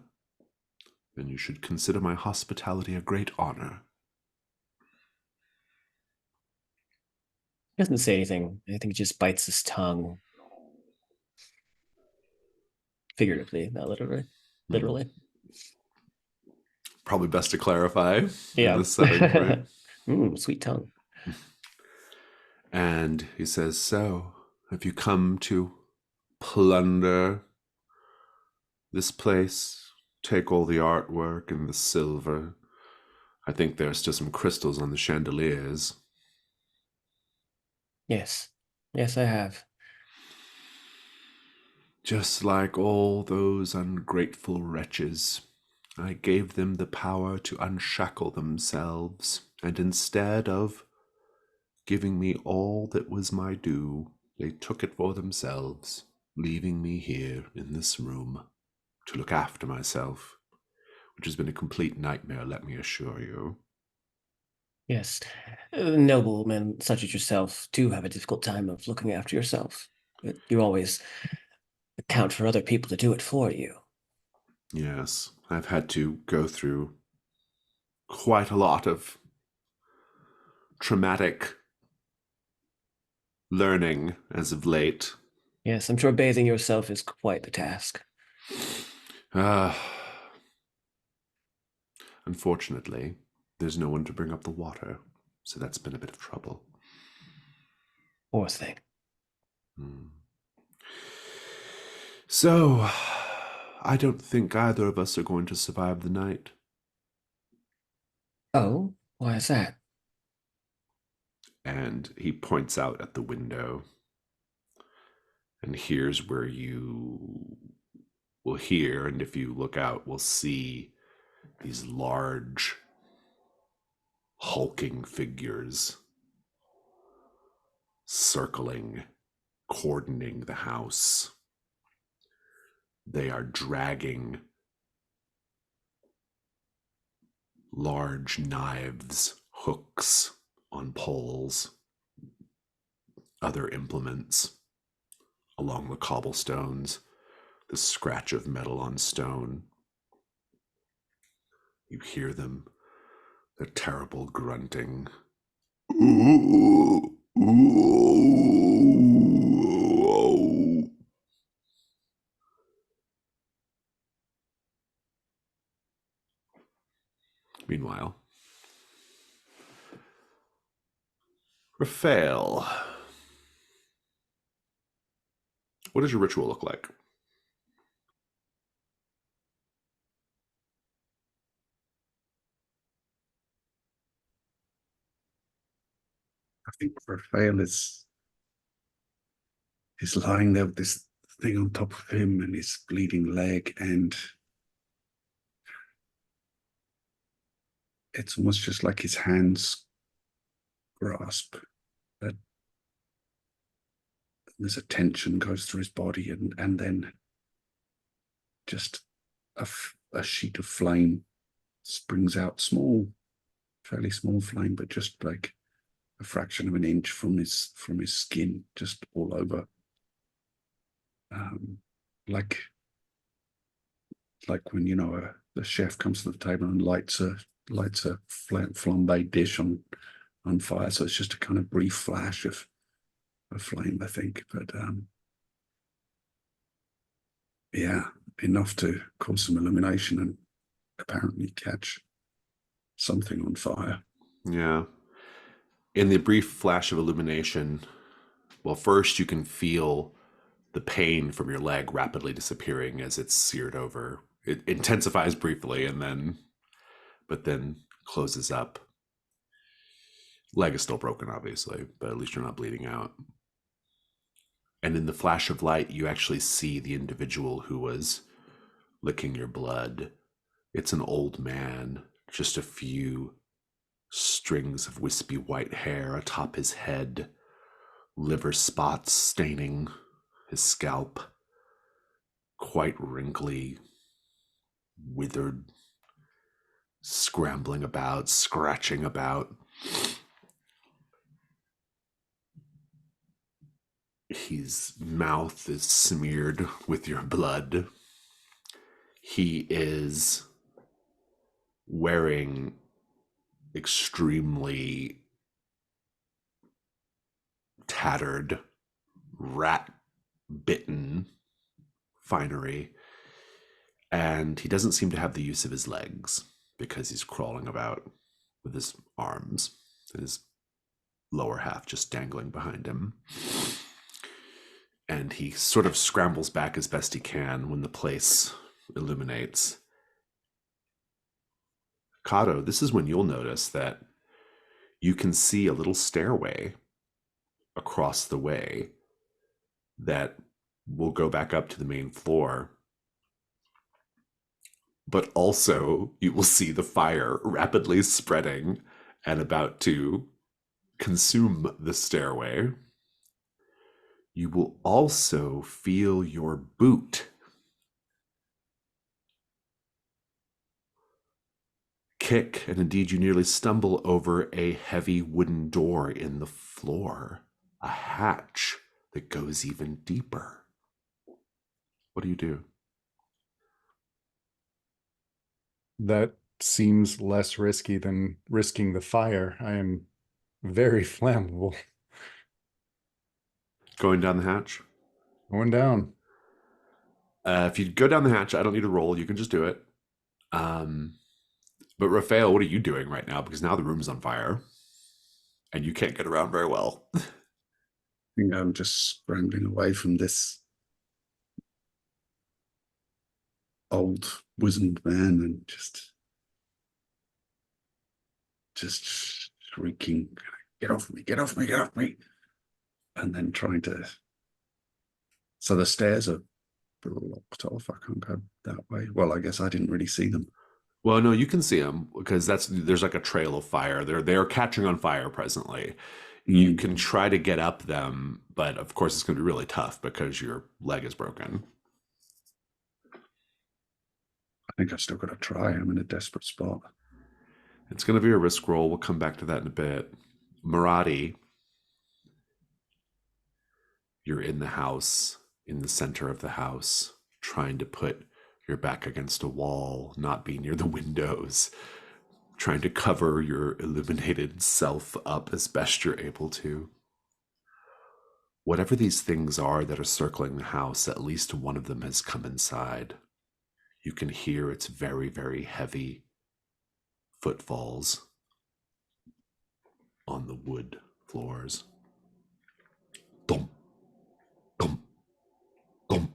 then you should consider my hospitality a great honor. He doesn't say anything. I think he just bites his tongue. Figuratively, not literally. Literally. Probably best to clarify Yeah. in this setting, right? Sweet tongue. And he says, "So, have you come to plunder this place? Take all the artwork and the silver? I think there's still some crystals on the chandeliers." Yes. Yes, I have. Just like all those ungrateful wretches, I gave them the power to unshackle themselves, and instead of giving me all that was my due, they took it for themselves, leaving me here in this room to look after myself, which has been a complete nightmare, let me assure you. Yes. Noblemen such as yourself do have a difficult time of looking after yourself. But you always account for other people to do it for you. Yes, I've had to go through quite a lot of traumatic learning as of late, Yes, I'm sure bathing yourself is quite the task. Unfortunately, there's no one to bring up the water, so that's been a bit of trouble. Poor thing. So, I don't think either of us are going to survive the night. Oh, why is that? And he points out at the window. And here's where you will hear, and if you look out, will see these large, hulking figures circling, cordoning the house. They are dragging large knives, hooks on poles, other implements along the cobblestones, the scratch of metal on stone. You hear them, their terrible grunting. Meanwhile, Raphael, what does your ritual look like? I think Raphael is lying there with this thing on top of him and his bleeding leg, and it's almost just like his hands grasp, that there's a tension goes through his body, and then just a sheet of flame springs out, fairly small flame, but just like a fraction of an inch from his skin, just all over, like when the chef comes to the table and lights a flambe dish on fire. So it's just a kind of brief flash of flame, I think, but yeah, enough to cause some illumination and apparently catch something on fire. Yeah. In the brief flash of illumination, well, first you can feel the pain from your leg rapidly disappearing as it's seared over. It intensifies briefly but then closes up. Leg is still broken, obviously, but at least you're not bleeding out. And in the flash of light, you actually see the individual who was licking your blood. It's an old man, just a few strings of wispy white hair atop his head, liver spots staining his scalp, quite wrinkly, withered, scrambling about, scratching about. His mouth is smeared with your blood. He is wearing extremely tattered, rat-bitten finery, and he doesn't seem to have the use of his legs because he's crawling about with his arms and his lower half just dangling behind him. And he sort of scrambles back as best he can when the place illuminates. Kato, this is when you'll notice that you can see a little stairway across the way that will go back up to the main floor. But also you will see the fire rapidly spreading and about to consume the stairway. You will also feel your boot kick, and indeed you nearly stumble over a heavy wooden door in the floor, a hatch that goes even deeper. What do you do? That seems less risky than risking the fire. I am very flammable. Going down the hatch? Going down. If you go down the hatch, I don't need to roll. You can just do it. But Raphael, what are you doing right now? Because now the room's on fire, and you can't get around very well. I think I'm just scrambling away from this old wizened man and just shrieking, get off me, get off me, get off me. And then trying to, so the stairs are blocked off. I can't go that way. Well, I guess I didn't really see them. Well, no, you can see them because there's like a trail of fire. They're catching on fire presently. You can try to get up them, but of course it's going to be really tough because your leg is broken. I think I've still got to try. I'm in a desperate spot. It's going to be a risk roll. We'll come back to that in a bit. Maradi, you're in the house, in the center of the house, trying to put your back against a wall, not be near the windows, trying to cover your illuminated self up as best you're able to. Whatever these things are that are circling the house, at least one of them has come inside. You can hear its very, very heavy footfalls on the wood floors. Thump, thump, thump.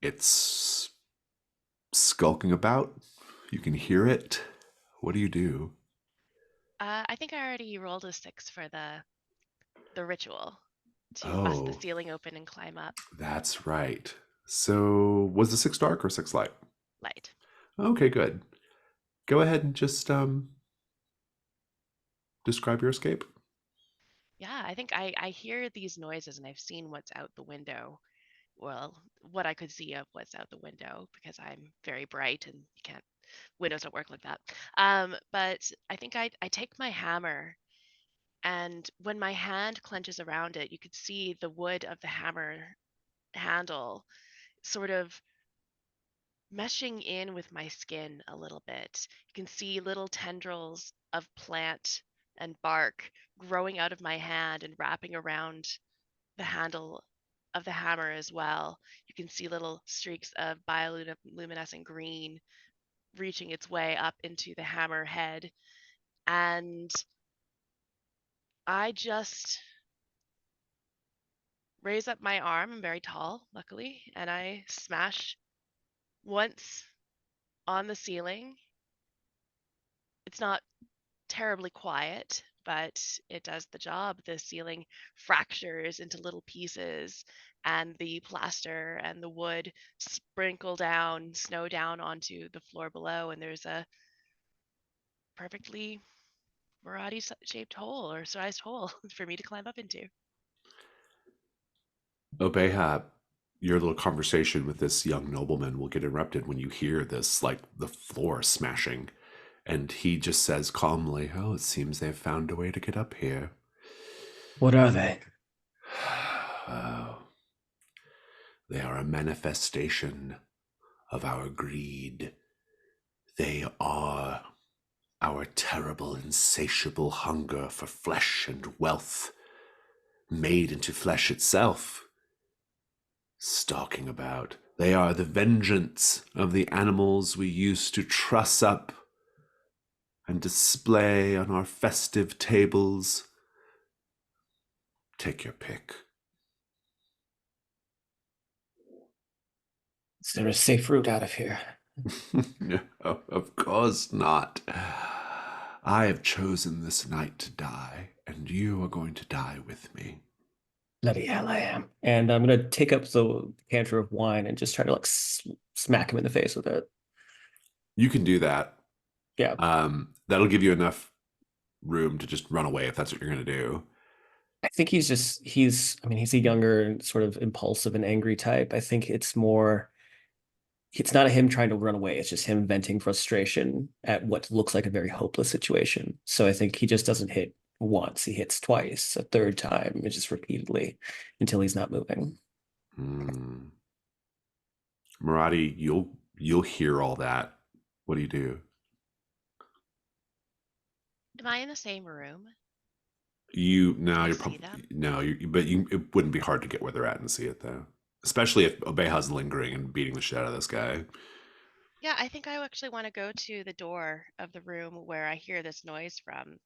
It's skulking about. You can hear it. What do you do? I think I already rolled a 6 for the ritual to bust the Oh, ceiling open and climb up. that's right. So was the 6 dark or 6 light? Light. Okay, good. Go ahead and just describe your escape. Yeah, I think I hear these noises and I've seen what's out the window. Well, what I could see of what's out the window because I'm very bright and you can't, windows don't work like that. But I think I take my hammer, and when my hand clenches around it, you could see the wood of the hammer handle sort of meshing in with my skin a little bit. You can see little tendrils of plant and bark growing out of my hand and wrapping around the handle of the hammer as well. You can see little streaks of bioluminescent green reaching its way up into the hammer head. And I just raise up my arm. I'm very tall, luckily, and I smash once on the ceiling. It's not terribly quiet, but it does the job. The ceiling fractures into little pieces, and the plaster and the wood sprinkle down, snow down onto the floor below, and there's a perfectly Maradi shaped hole or sized hole for me to climb up into. Obeha, your little conversation with this young nobleman will get interrupted when you hear this, like the floor smashing. And he just says calmly, "Oh, it seems they've found a way to get up here." What are they? Oh, they are a manifestation of our greed. They are our terrible, insatiable hunger for flesh and wealth, made into flesh itself, stalking about. They are the vengeance of the animals we used to truss up and display on our festive tables. Take your pick. Is there a safe route out of here? No, of course not. I have chosen this night to die, and you are going to die with me. Bloody hell, I am. And I'm gonna take up the decanter of wine and just try to like smack him in the face with it. You can do that. Yeah. That'll give you enough room to just run away if that's what you're going to do. I think he's I mean, he's a younger, sort of impulsive and angry type. I think it's not him trying to run away. It's just him venting frustration at what looks like a very hopeless situation. So I think he just doesn't hit once. He hits twice, a third time, and just repeatedly until he's not moving. Maradi, you'll hear all that What do you do? Am I in the same room? You Can now I you're see probably them? no, but it wouldn't be hard to get where they're at and see it though. Especially if Obeha's lingering and beating the shit out of this guy. Yeah, I think I actually want to go to the door of the room where I hear this noise from,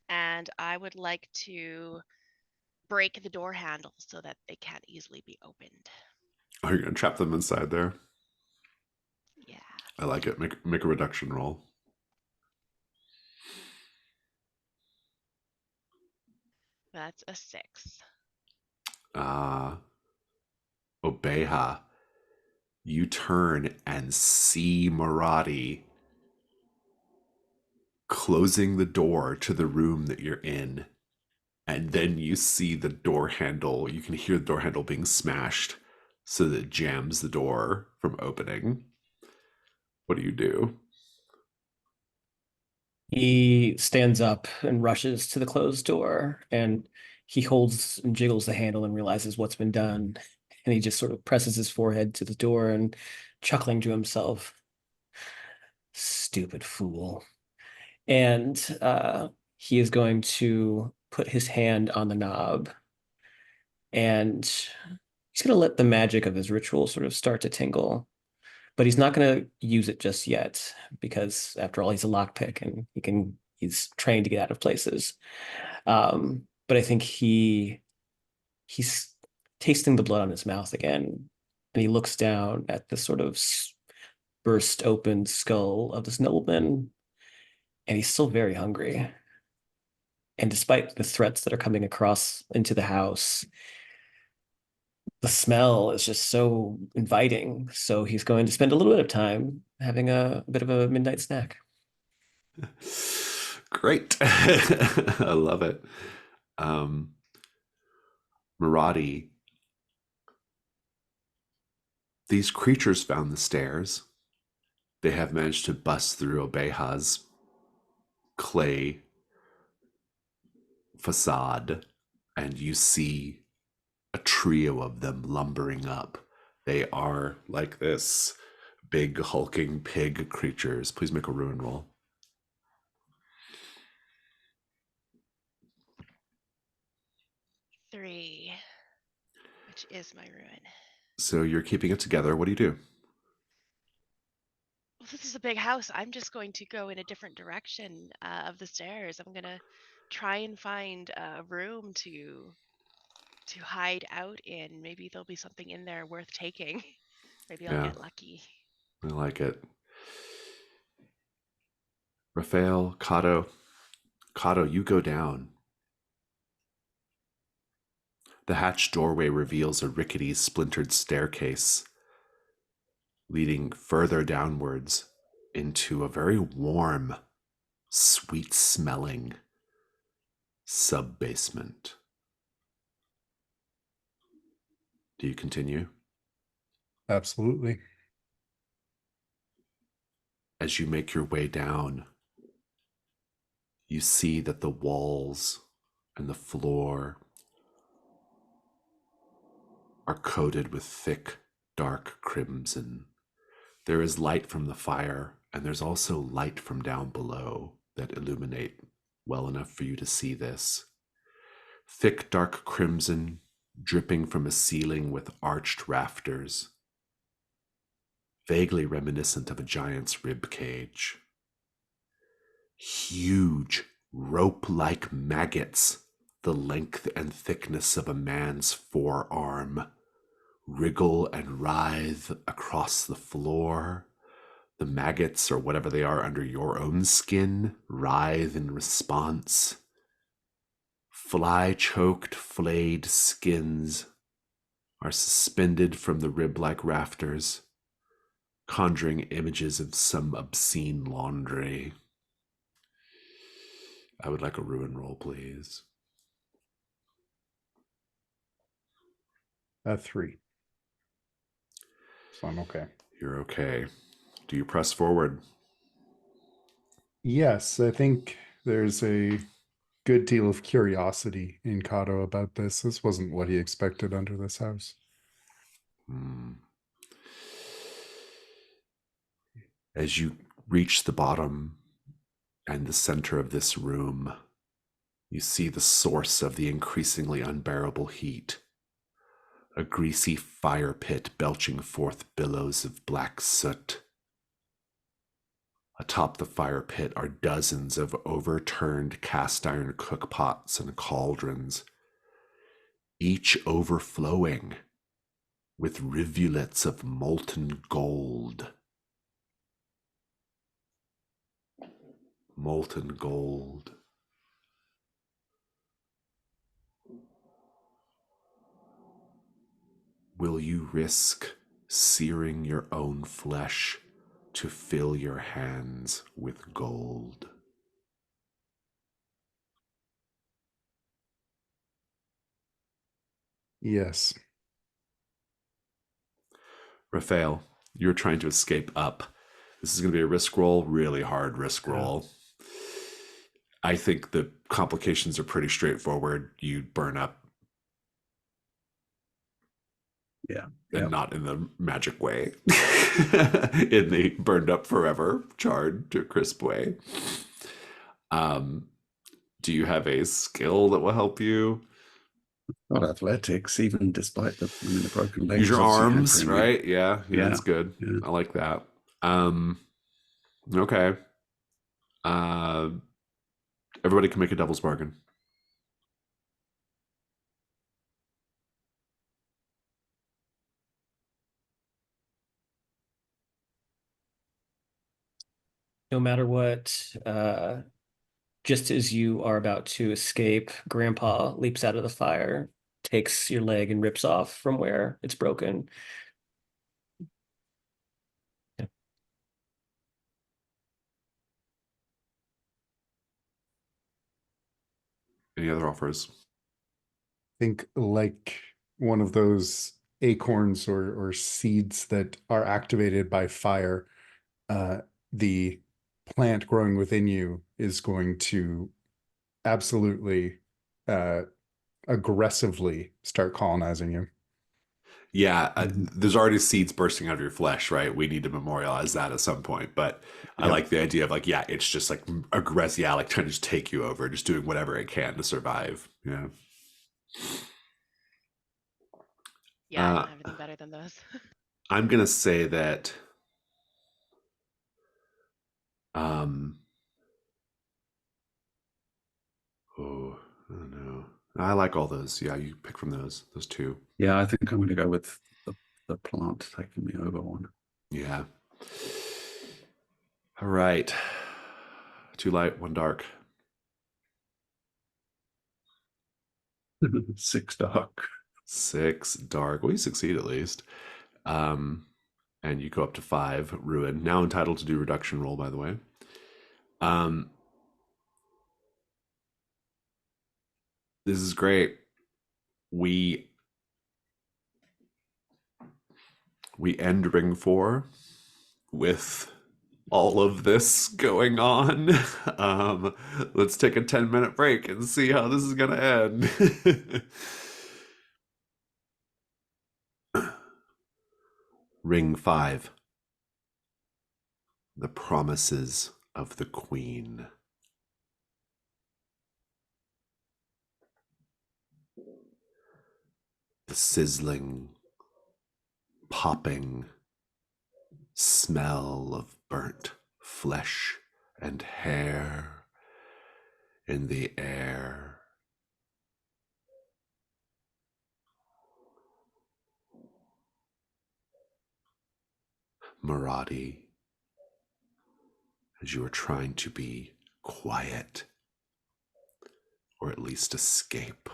and I would like to break the door handle so that they can't easily be opened. Are you gonna trap them inside there? Yeah. I like it. Make a reduction roll. That's a 6. Obeha, you turn and see Maradi closing the door to the room that you're in. And then you see the door handle. You can hear the door handle being smashed so that it jams the door from opening. What do you do? He stands up and rushes to the closed door, and he holds and jiggles the handle and realizes what's been done. And he just sort of presses his forehead to the door and chuckling to himself, stupid fool. And he is going to put his hand on the knob, and he's going to let the magic of his ritual sort of start to tingle. But he's not going to use it just yet because, after all, he's a lockpick and he's trained to get out of places. But I think he's tasting the blood on his mouth again, and he looks down at the sort of burst open skull of this nobleman, and he's still very hungry. And despite the threats that are coming across into the house, the smell is just so inviting. So he's going to spend a little bit of time having a bit of a midnight snack. Great. I love it. Maradi, these creatures found the stairs. They have managed to bust through Obeha's clay facade, and you see a trio of them lumbering up. They are like this big hulking pig creatures. Please make a ruin roll. 3, which is my ruin. So you're keeping it together. What do you do? Well, this is a big house. I'm just going to go in a different direction of the stairs. I'm gonna try and find a room to hide out in. Maybe there'll be something in there worth taking. Maybe I'll Yeah, get lucky. I like it. Raphael, Kato, you go down. The hatched doorway reveals a rickety, splintered staircase leading further downwards into a very warm, sweet-smelling sub-basement. Do you continue? Absolutely. As you make your way down, you see that the walls and the floor are coated with thick, dark crimson. There is light from the fire, and there's also light from down below that illuminate well enough for you to see this. Thick, dark crimson dripping from a ceiling with arched rafters, vaguely reminiscent of a giant's rib cage. Huge, rope-like maggots, the length and thickness of a man's forearm, wriggle and writhe across the floor. The maggots, or whatever they are under your own skin, writhe in response. Fly-choked, flayed skins are suspended from the rib-like rafters, conjuring images of some obscene laundry. I would like a ruin roll, please. 3. So I'm okay. You're okay. Do you press forward? Yes, I think there's a good deal of curiosity in Kato about this. This wasn't what he expected under this house. As you reach the bottom and the center of this room, you see the source of the increasingly unbearable heat. A greasy fire pit belching forth billows of black soot. Atop the fire pit are dozens of overturned cast iron cookpots and cauldrons, each overflowing with rivulets of molten gold. Molten gold. Will you risk searing your own flesh to fill your hands with gold? Yes. Raphael, you're trying to escape up. This is going to be a risk roll, really hard risk roll. I think the complications are pretty straightforward. You burn up. Yeah. And not in the magic way. In the burned up forever, charred to a crisp way. Do you have a skill that will help you? Not athletics, even despite the broken legs. Use your obviously arms, hampering me. right? Yeah, that's good. Yeah. I like that. Okay. Everybody can make a devil's bargain. No matter what, just as you are about to escape, Grandpa leaps out of the fire, takes your leg and rips off from where it's broken. Yeah. Any other offers? Think like one of those acorns or seeds that are activated by fire. The plant growing within you is going to absolutely aggressively start colonizing you. Yeah, there's already seeds bursting out of your flesh, right? We need to memorialize that at some point. But I like the idea of it's just like aggressive, like trying to just take you over, just doing whatever it can to survive. Yeah. Yeah, I don't have anything better than those. I'm gonna say that I don't know. I like all those. Yeah, you pick from those two. Yeah, I think I'm going to go with the plant taking me over one. Yeah. All right. 2 light, 1 dark. 6 dark. 6 dark. Well, you succeed at least. And you go up to 5 ruin. Now entitled to do reduction roll, by the way. This is great. We end ring 4 with all of this going on. Let's take a 10-minute break and see how this is gonna end. Ring 5. The promises of the Queen. The sizzling, popping smell of burnt flesh and hair in the air. Maradi, as you are trying to be quiet, or at least escape,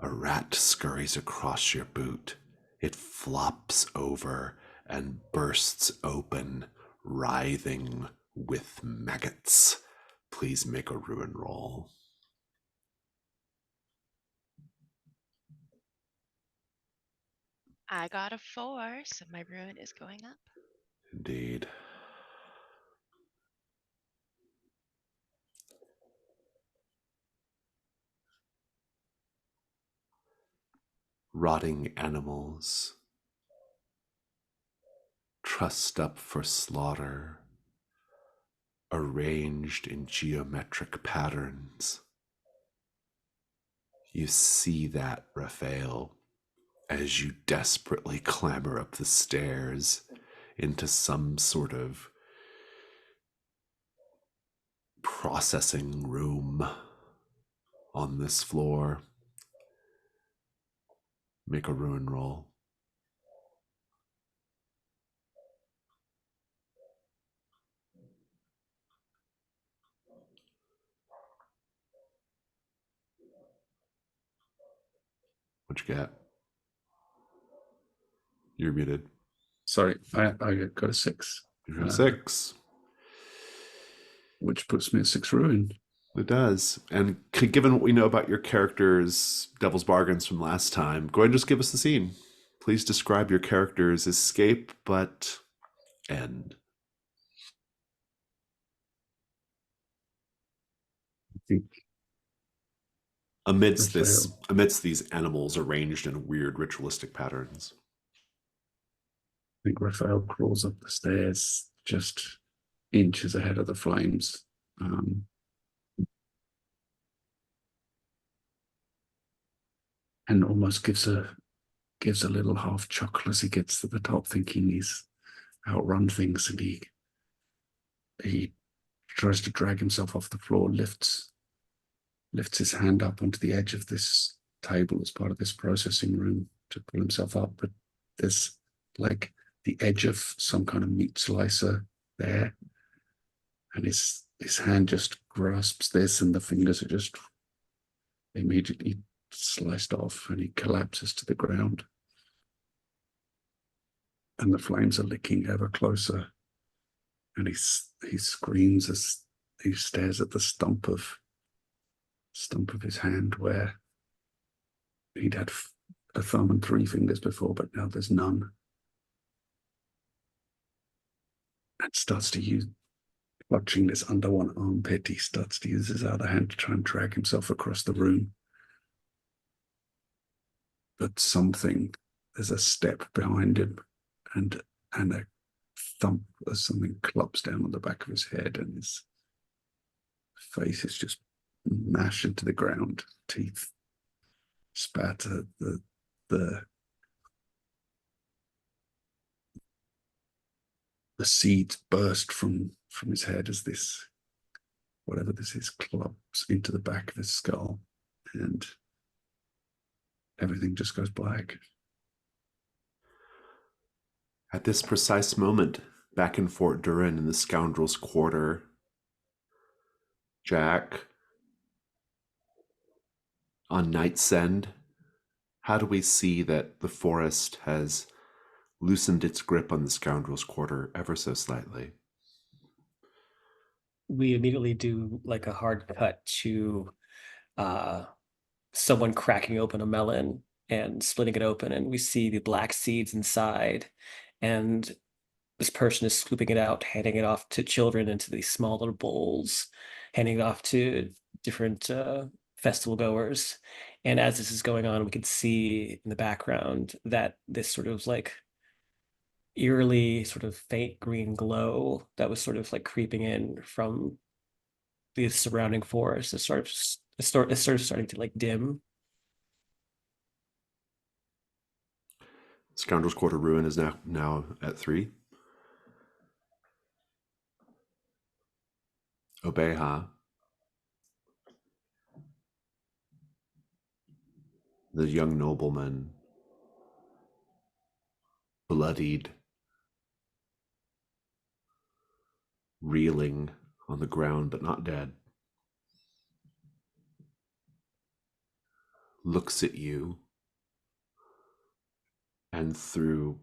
a rat scurries across your boot. It flops over and bursts open, writhing with maggots. Please make a ruin roll. I got a 4, so my ruin is going up. Indeed. Rotting animals, trussed up for slaughter, arranged in geometric patterns. You see that, Raphael, as you desperately clamber up the stairs into some sort of processing room on this floor. Make a ruin roll. What'd you get? You're muted. Sorry, I got a 6. You got a 6. Which puts me at 6 ruin. It does. And given what we know about your character's devil's bargains from last time, go ahead and just give us the scene. Please describe your character's escape, but end. I think Amidst Raphael. these animals arranged in weird ritualistic patterns. I think Raphael crawls up the stairs just inches ahead of the flames. And almost gives a little half chuckle as he gets to the top, thinking he's outrun things, and he tries to drag himself off the floor, lifts his hand up onto the edge of this table as part of this processing room to pull himself up, but there's like the edge of some kind of meat slicer there, and his hand just grasps this, and the fingers are just immediately sliced off, and he collapses to the ground, and the flames are licking ever closer, and he screams as he stares at the stump of his hand where he'd had a thumb and 3 fingers before, but now there's none, and starts to use, clutching this under one armpit, he starts to use his other hand to try and drag himself across the room. But there's a step behind him, and a thump as something clops down on the back of his head, and his face is just mashed into the ground. Teeth spatter. The seeds burst from his head as this, whatever this is, clumps into the back of his skull, and everything just goes black. At this precise moment, back in Fort Durin in the Scoundrel's Quarter, Jack, on Night's End, how do we see that the forest has loosened its grip on the Scoundrel's Quarter ever so slightly? We immediately do like a hard cut to someone cracking open a melon and splitting it open, and we see the black seeds inside, and this person is scooping it out, handing it off to children into these small little bowls, handing it off to different festival goers. And as this is going on, we can see in the background that this sort of like eerily sort of faint green glow that was sort of like creeping in from the surrounding forest is sort of starting to like dim. Scoundrel's Quarter ruin is now at 3. Obeha, the young nobleman, bloodied, reeling on the ground but not dead, looks at you, and through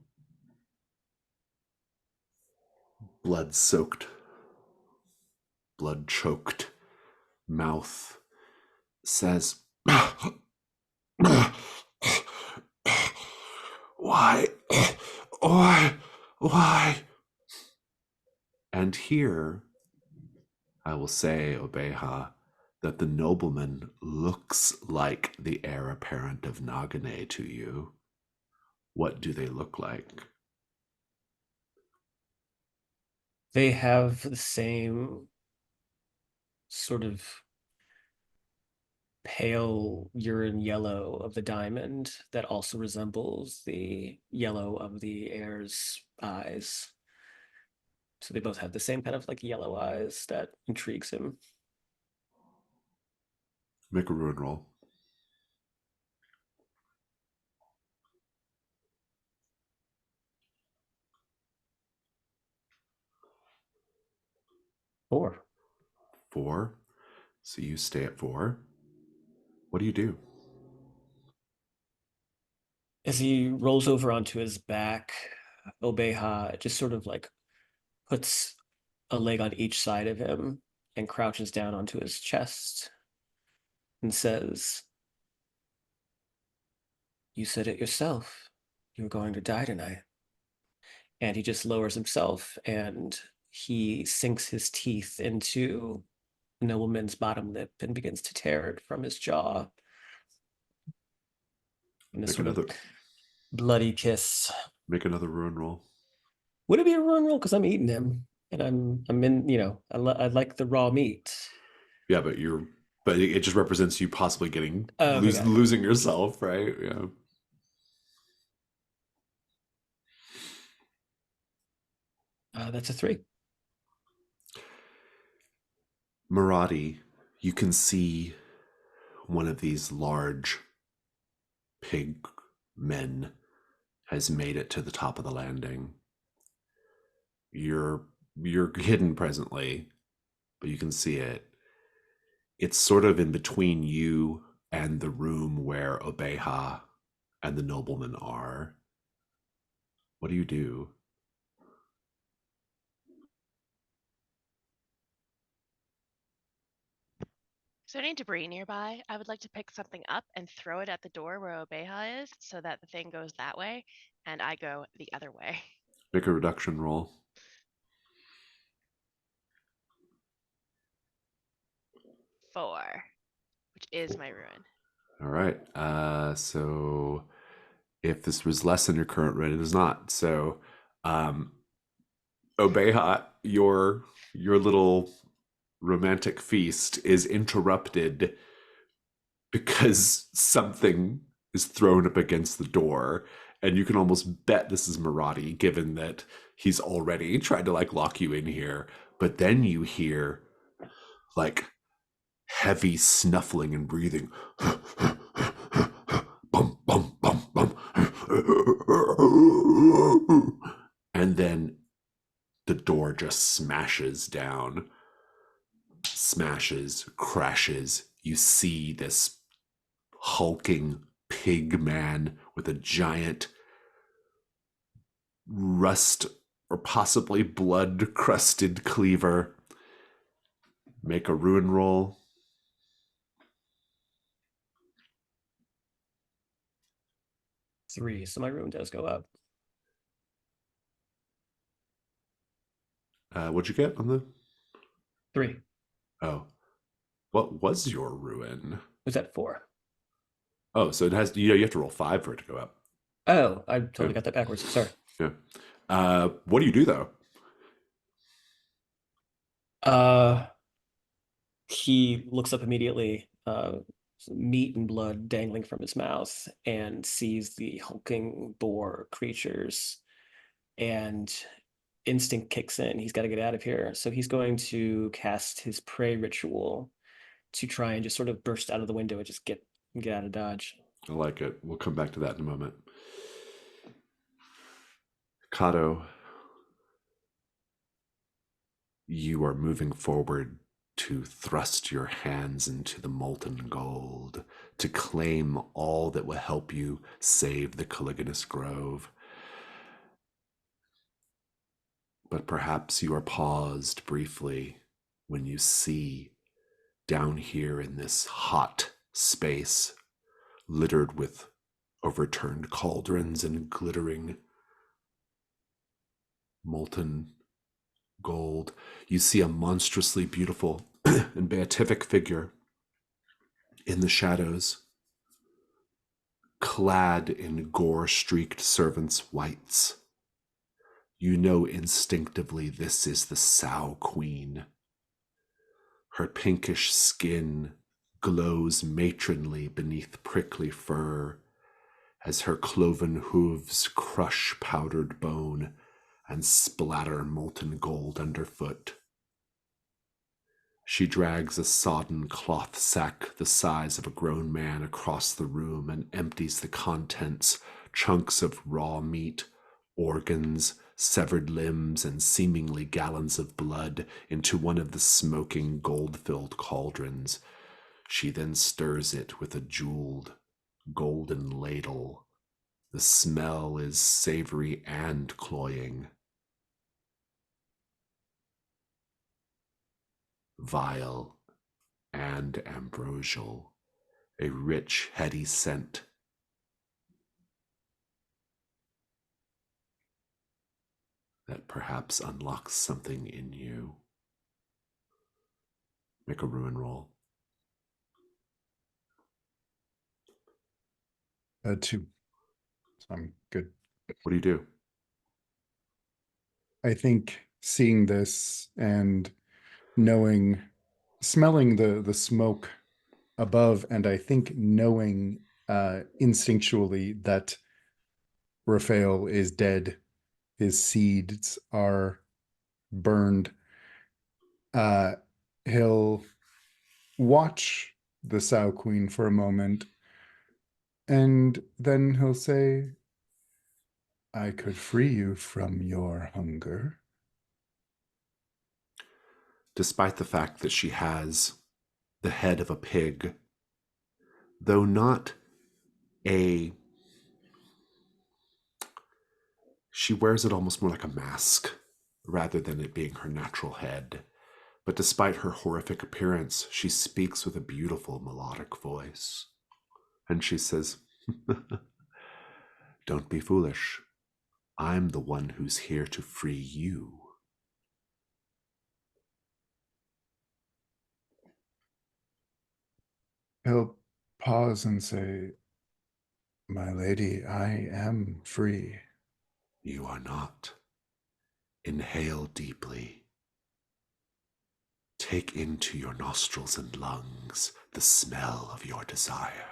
blood-soaked, blood-choked mouth says, Why? And here, I will say, Obeha, that the nobleman looks like the heir apparent of Nagane to you. What do they look like? They have the same sort of pale urine yellow of the diamond that also resembles the yellow of the heir's eyes. So they both have the same kind of like yellow eyes that intrigues him. Make a ruin roll. Four. 4. So you stay at 4. What do you do? As he rolls over onto his back, Obeha just sort of like puts a leg on each side of him and crouches down onto his chest and says, "You said it yourself. You were going to die tonight." And he just lowers himself and he sinks his teeth into the nobleman's bottom lip and begins to tear it from his jaw. In a Make sort of another bloody kiss. make another ruin roll. Would it be a run roll? Because I'm eating him, and I'm in. I like the raw meat. Yeah, but it just represents you possibly getting Oh, okay, got it. losing yourself, right? Yeah. That's a 3. Maradi, you can see one of these large pig men has made it to the top of the landing. You're hidden presently, but you can see it. It's sort of in between you and the room where Obeha and the nobleman are. What do you do? Is there any debris nearby? I would like to pick something up and throw it at the door where Obeha is so that the thing goes that way and I go the other way. Make a reduction roll. 4, which is my ruin. All right. So if this was less than your current rate, it is not. So, Obeha, your little romantic feast is interrupted because something is thrown up against the door, and you can almost bet this is Maradi, given that he's already tried to like lock you in here. But then you hear like heavy snuffling and breathing. Bum, bum, bum, bum. And then the door just smashes down, smashes, crashes. You see this hulking pig man with a giant rust or possibly blood crusted cleaver. Make a ruin roll. 3, so my ruin does go up. What'd you get on the? 3. Oh, what was your ruin? Was that 4? Oh, so it has. You have to roll 5 for it to go up. Oh, I totally got that backwards. Sorry. Yeah. What do you do though? He looks up immediately, meat and blood dangling from his mouth, and sees the hulking boar creatures, and instinct kicks in. He's got to get out of here. So he's going to cast his prey ritual to try and just sort of burst out of the window and just get out of Dodge. I like it. We'll come back to that in a moment. Kato, you are moving forward to thrust your hands into the molten gold, to claim all that will help you save the Caligulus Grove. But perhaps you are paused briefly when you see down here in this hot space, littered with overturned cauldrons and glittering molten gold, you see a monstrously beautiful and beatific figure in the shadows, clad in gore-streaked servants' whites. You know instinctively this is the Sow Queen. Her pinkish skin glows matronly beneath prickly fur as her cloven hooves crush powdered bone and splatter molten gold underfoot. She drags a sodden cloth sack the size of a grown man across the room and empties the contents, chunks of raw meat, organs, severed limbs, and seemingly gallons of blood into one of the smoking gold-filled cauldrons. She then stirs it with a jeweled, golden ladle. The smell is savory and cloying. Vile and ambrosial, a rich, heady scent. That perhaps unlocks something in you. Make a ruin roll. 2. So I'm good. What do you do? I think seeing this and smelling the smoke above, and I think knowing instinctually that Raphael is dead, his seeds are burned. He'll watch the Sow Queen for a moment, and then he'll say, I could free you from your hunger. Despite the fact that she has the head of a pig, though not a... She wears it almost more like a mask rather than it being her natural head. But despite her horrific appearance, she speaks with a beautiful melodic voice. And she says, don't be foolish. I'm the one who's here to free you. He'll pause and say, my lady, I am free. You are not. Inhale deeply. Take into your nostrils and lungs the smell of your desire.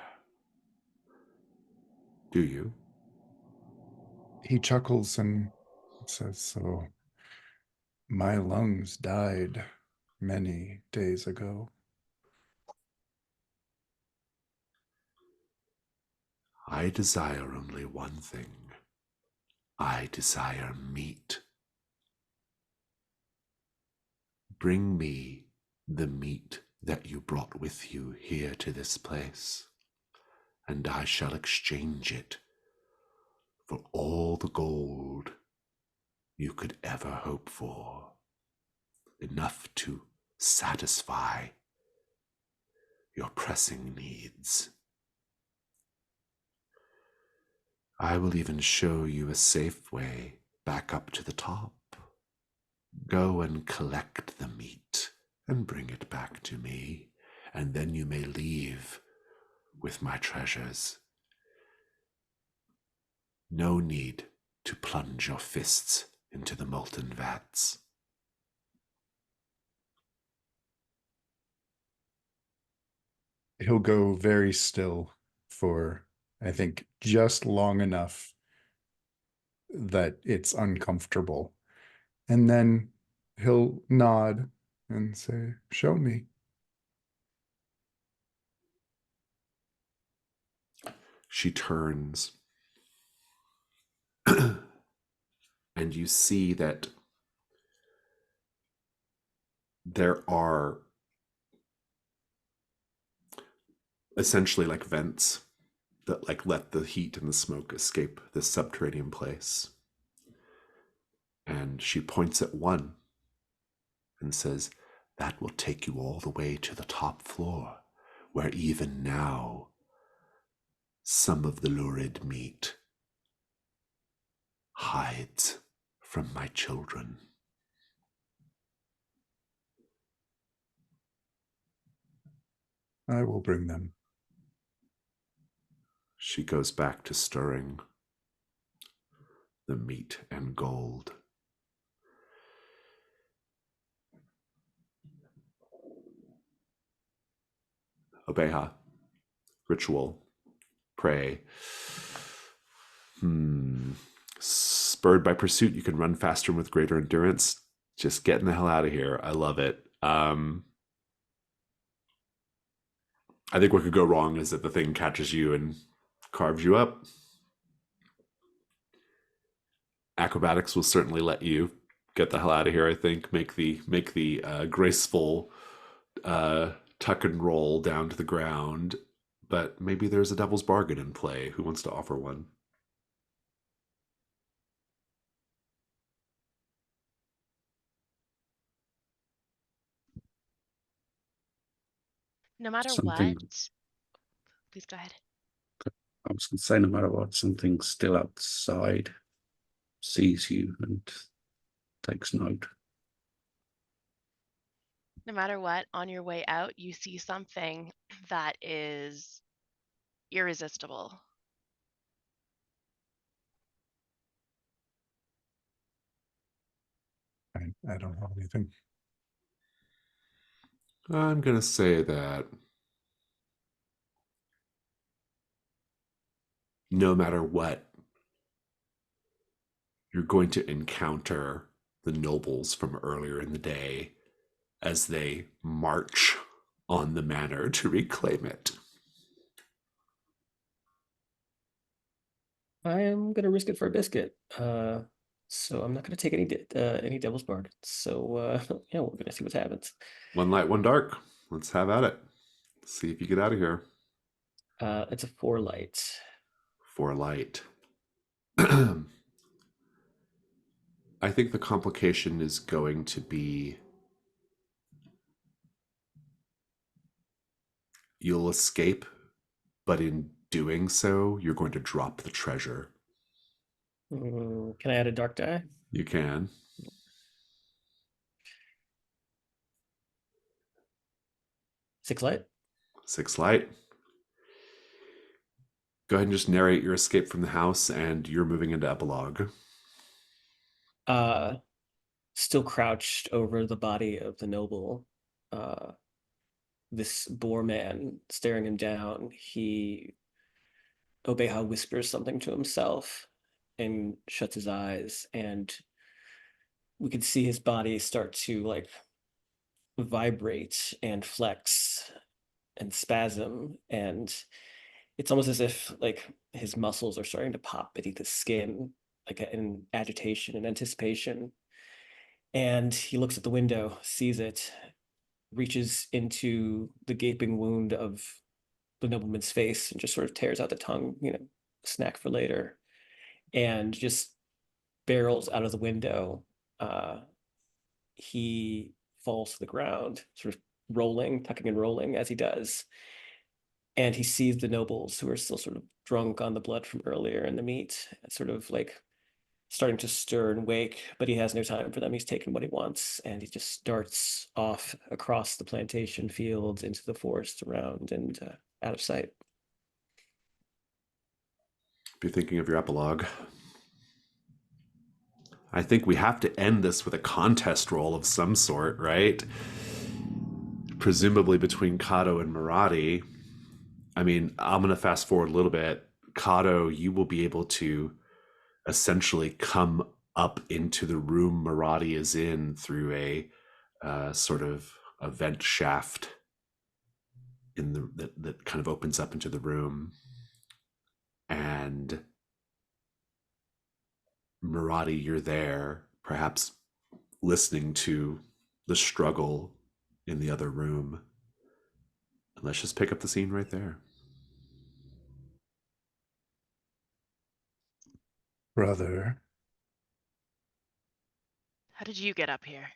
Do you? He chuckles and says, so my lungs died many days ago. I desire only one thing. I desire meat. Bring me the meat that you brought with you here to this place, and I shall exchange it for all the gold you could ever hope for, enough to satisfy your pressing needs. I will even show you a safe way back up to the top. Go and collect the meat and bring it back to me, and then you may leave with my treasures. No need to plunge your fists into the molten vats. He'll go very still for, I think, just long enough that it's uncomfortable. And then he'll nod and say, show me. She turns, and you see that there are essentially like vents that like let the heat and the smoke escape this subterranean place. And she points at one and says, that will take you all the way to the top floor, where even now some of the lurid meat hides from my children. I will bring them. She goes back to stirring the meat and gold Obeha. Ritual. Pray. Spurred by pursuit, you can run faster and with greater endurance. Just getting the hell out of here. I love it. I think what could go wrong is that the thing catches you and carves you up. Acrobatics will certainly let you get the hell out of here. I think make the graceful tuck and roll down to the ground, but maybe there's a devil's bargain in play. Who wants to offer one? No matter Something, what, please go ahead. I was going to say, no matter what, something still outside sees you and takes note. No matter what, on your way out, you see something that is irresistible. I don't have anything. I'm going to say that no matter what, you're going to encounter the nobles from earlier in the day as they march on the manor to reclaim it. I am gonna risk it for a biscuit. So I'm not gonna take any devil's bargains. So yeah, we're gonna see what happens. One light, one dark. Let's have at it. See if you get out of here. It's a 4 light. 4 light. I think the complication is going to be you'll escape, but in doing so, you're going to drop the treasure. Can I add a dark die? You can. Six light. 6 light. Go ahead and just narrate your escape from the house, and you're moving into epilogue. Still crouched over the body of the noble. This boar man staring him down. Obeha whispers something to himself and shuts his eyes, and we could see his body start to like vibrate and flex and spasm, and it's almost as if like his muscles are starting to pop beneath his skin, like in agitation and anticipation. And he looks at the window, sees it, reaches into the gaping wound of the nobleman's face and just sort of tears out the tongue, snack for later, and just barrels out of the window. He falls to the ground, sort of rolling, tucking and rolling as he does. And he sees the nobles who are still sort of drunk on the blood from earlier and the meat, sort of like starting to stir and wake, but he has no time for them. He's taken what he wants, and he just starts off across the plantation fields into the forest around and out of sight. Be thinking of your epilogue. I think we have to end this with a contest roll of some sort, right? Presumably between Kato and Marathi. I mean, I'm going to fast forward a little bit. Kato, you will be able to essentially come up into the room Marathi is in through a sort of a vent shaft that kind of opens up into the room. And Marathi, you're there, perhaps listening to the struggle in the other room. And let's just pick up the scene right there. Brother, How did you get up here?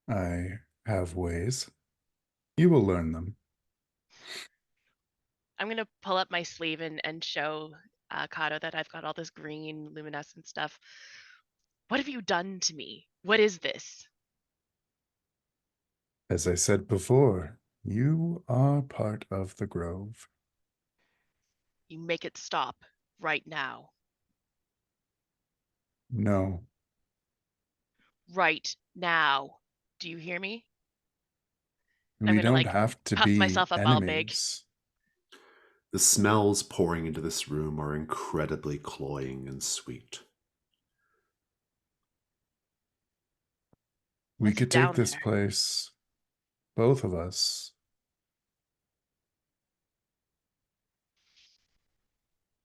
I have ways. You will learn them. I'm gonna pull up my sleeve and show Kato that I've got all this green luminescent stuff. What have you done to me? What is this? As I said before, you are part of the grove. You make it stop right now. No, Right now. Do you hear me? We gonna don't like have to puff be myself up all big. enemies. The smells pouring into this room are incredibly cloying and sweet. We What's could take down this there? place, both of us.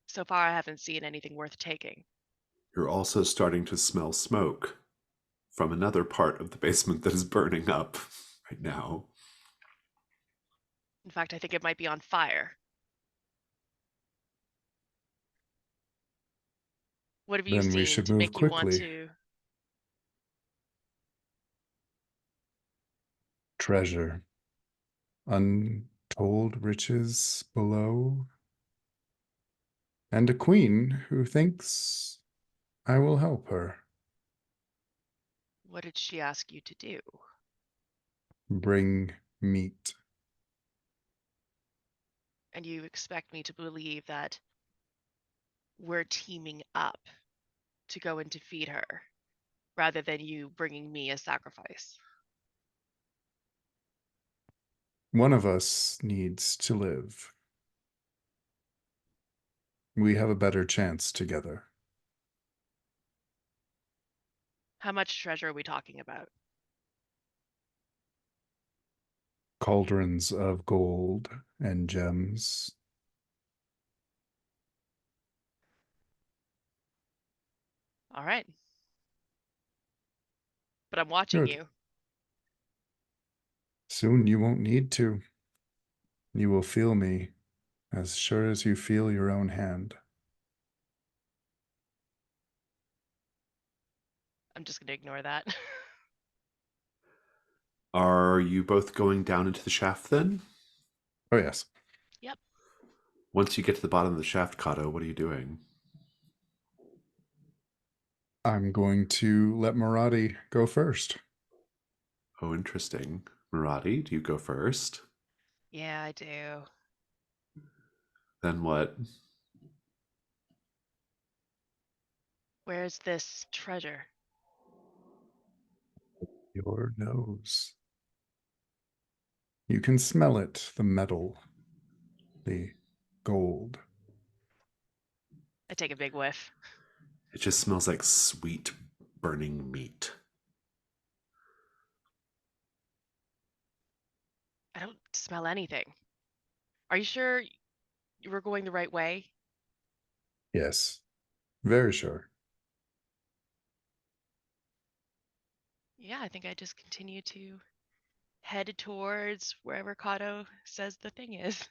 So far, I haven't seen anything worth taking. You're also starting to smell smoke from another part of the basement that is burning up right now. In fact, I think it might be on fire. What have you Then we seen should to move make you want quickly. to? Treasure. Untold riches below. And a queen who thinks I will help her. What did she ask you to do? Bring meat. And you expect me to believe that we're teaming up to go and defeat her, rather than you bringing me a sacrifice. One of us needs to live. We have a better chance together. How much treasure are we talking about? Cauldrons of gold and gems. All right. But I'm watching Good. you. Soon you won't need to. You will feel me as sure as you feel your own hand. I'm just going to ignore that. Are you both going down into the shaft then? Oh, yes. Yep. Once you get to the bottom of the shaft, Kato, what are you doing? I'm going to let Maradi go first. Oh, interesting. Murati, do you go first? Yeah, I do. Then what? Where's this treasure? Your nose. You can smell it, the metal, the gold. I take a big whiff. It just smells like sweet, burning meat. I don't smell anything. Are you sure you were going the right way? Yes, very sure. Yeah, I think I just continue to head towards wherever Kato says the thing is.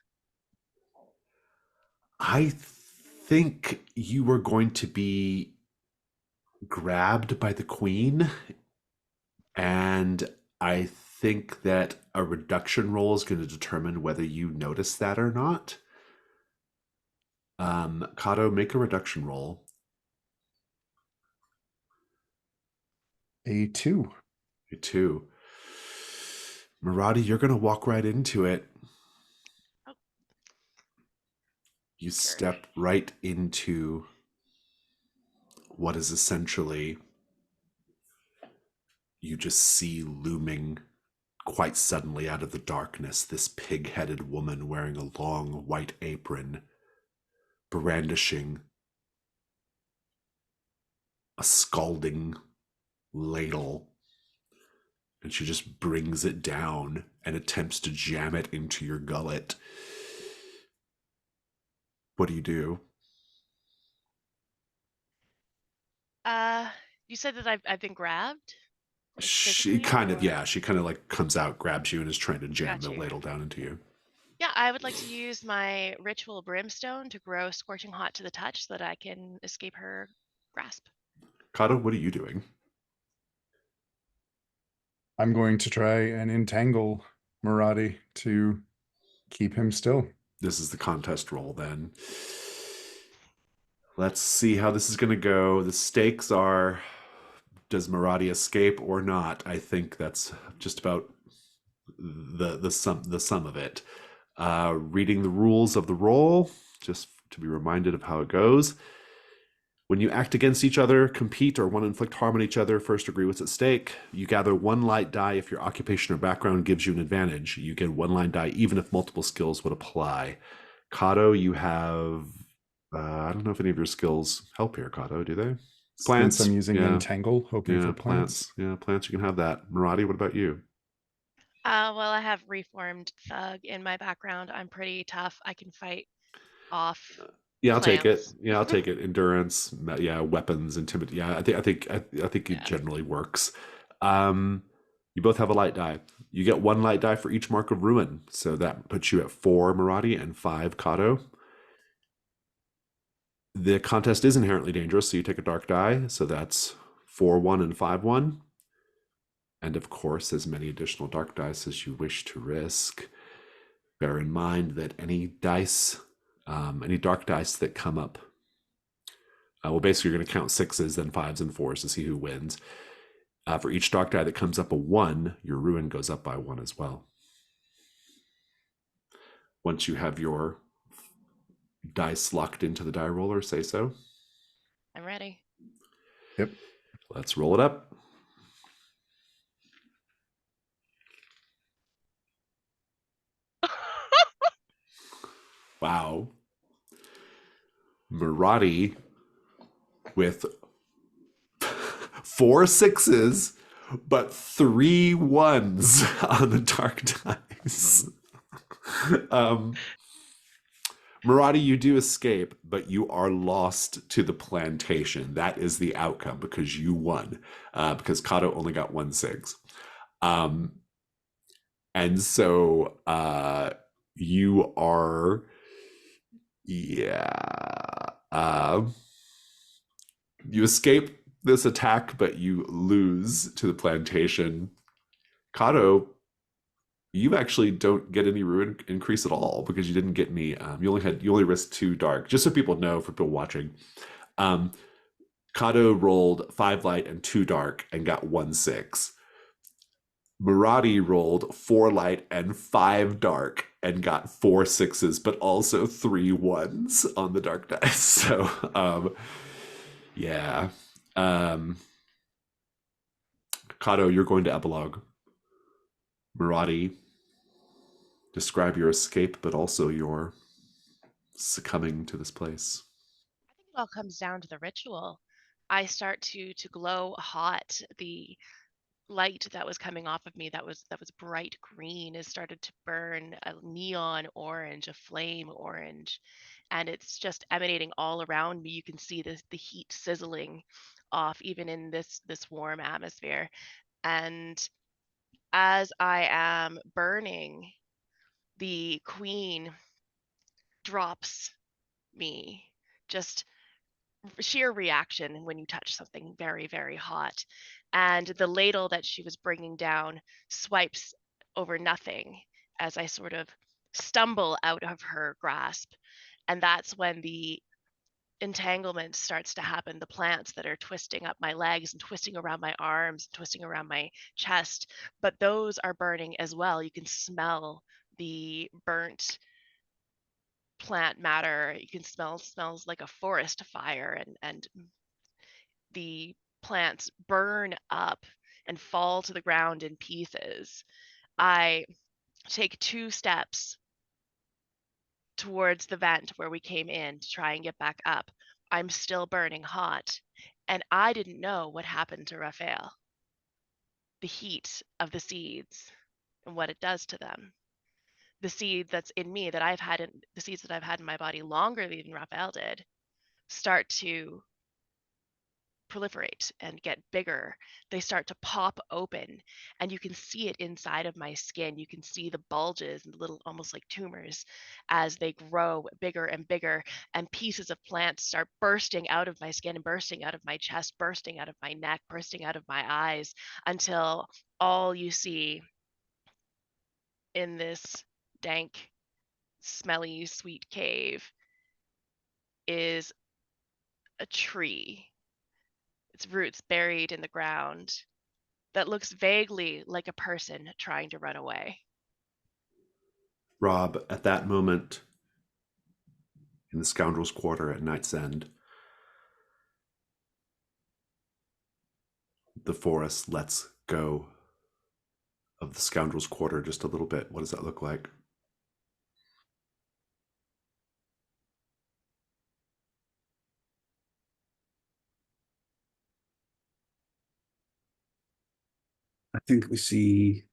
I think you were going to be grabbed by the queen, and I think that a reduction roll is going to determine whether you notice that or not. Kato, make a reduction roll. A2. You too. Maradi, you're going to walk right into it. Oh. You Sure. step right into what is essentially, you just see looming quite suddenly out of the darkness this pig-headed woman wearing a long white apron, brandishing a scalding ladle, and she just brings it down and attempts to jam it into your gullet. What do? You said that I've been grabbed? Like She physically, kind of, or? yeah, she kind of like comes out, grabs you, and is trying to jam Got the you. ladle down into you. Yeah, I would like to use my ritual brimstone to grow scorching hot to the touch so that I can escape her grasp. Kato, what are you doing? I'm going to try and entangle Maradi to keep him still. This is the contest roll then. Let's see how this is going to go. The stakes are, does Maradi escape or not? I think that's just about the sum of it. Reading the rules of the roll, just to be reminded of how it goes. When you act against each other, compete, or want to inflict harm on each other, first agree what's at stake. You gather 1 light die if your occupation or background gives you an advantage. You get 1 light die even if multiple skills would apply. Kato, you have... I don't know if any of your skills help here, Kato, do they? Plants. Since I'm using Entangle, hoping for plants. Yeah, plants, you can have that. Maradi, what about you? Well, I have reformed thug in my background. I'm pretty tough. I can fight off. Yeah, I'll take it. plants. Yeah, I'll take it. Endurance, yeah, weapons, intimidate. Yeah, I think it Yeah. generally works. You both have a light die. You get 1 light die for each mark of ruin, so that puts you at 4 Maradi and 5 Kato. The contest is inherently dangerous, so you take a dark die. So that's 4-1 and 5-1, and of course, as many additional dark dice as you wish to risk. Bear in mind that any dice. Any dark dice that come up. Well, basically, you're going to count 6s, then 5s and 4s to see who wins. For each dark die that comes up a 1, your ruin goes up by 1 as well. Once you have your dice locked into the die roller, say so. I'm ready. Yep. Let's roll it up. Wow. Maradi with 4 6s, but 3 1s on the dark dice. Maradi, you do escape, but you are lost to the plantation. That is the outcome because you won. Because Kato only got 1 6. And so you are, you escape this attack, but you lose to the plantation. Kato, you actually don't get any ruin increase at all because you didn't get any. You only risked 2 dark. Just so people know, for people watching, Kato rolled 5 light and 2 dark and got 1 6. Maradi rolled 4 light and 5 dark and got 4 6s, but also 3 1s on the dark dice. So, yeah. Kato, you're going to epilogue. Maradi, describe your escape, but also your succumbing to this place. I think it all comes down to the ritual. I start to glow hot. The light that was coming off of me that was bright green has started to burn a neon orange, a flame orange, and it's just emanating all around me. You can see the heat sizzling off even in this warm atmosphere. And as I am burning, the queen drops me. Just sheer reaction when you touch something very, very hot. And the ladle that she was bringing down swipes over nothing as I sort of stumble out of her grasp. And that's when the entanglement starts to happen. The plants that are twisting up my legs and twisting around my arms, twisting around my chest, but those are burning as well. You can smell the burnt plant matter. You can smells like a forest fire, and the plants burn up and fall to the ground in pieces. I take 2 steps towards the vent where we came in to try and get back up. I'm still burning hot, and I didn't know what happened to Raphael. The heat of the seeds and what it does to them. The seed that's in me that the seeds that I've had in my body longer than Raphael did start to proliferate and get bigger. They start to pop open, and you can see it inside of my skin. You can see the bulges and the little, almost like tumors, as they grow bigger and bigger, and pieces of plants start bursting out of my skin and bursting out of my chest, bursting out of my neck, bursting out of my eyes, until all you see in this dank, smelly, sweet cave is a tree, its roots buried in the ground, that looks vaguely like a person trying to run away. Rob, at that moment, in the Scoundrel's Quarter at Night's End, the forest lets go of the Scoundrel's Quarter just a little bit. What does that look like? I think we see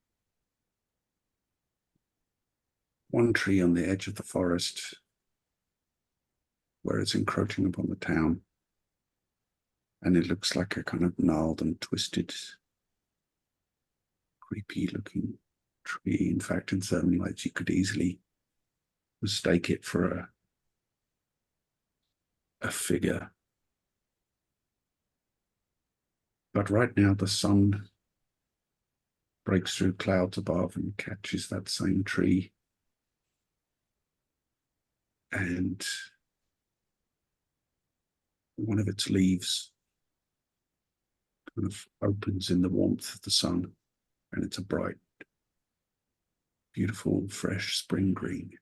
one tree on the edge of the forest where it's encroaching upon the town. And it looks like a kind of gnarled and twisted, creepy looking tree. In fact, in certain lights, you could easily mistake it for a figure. But right now, the sun breaks through clouds above and catches that same tree. And one of its leaves kind of opens in the warmth of the sun, and it's a bright, beautiful, fresh spring green.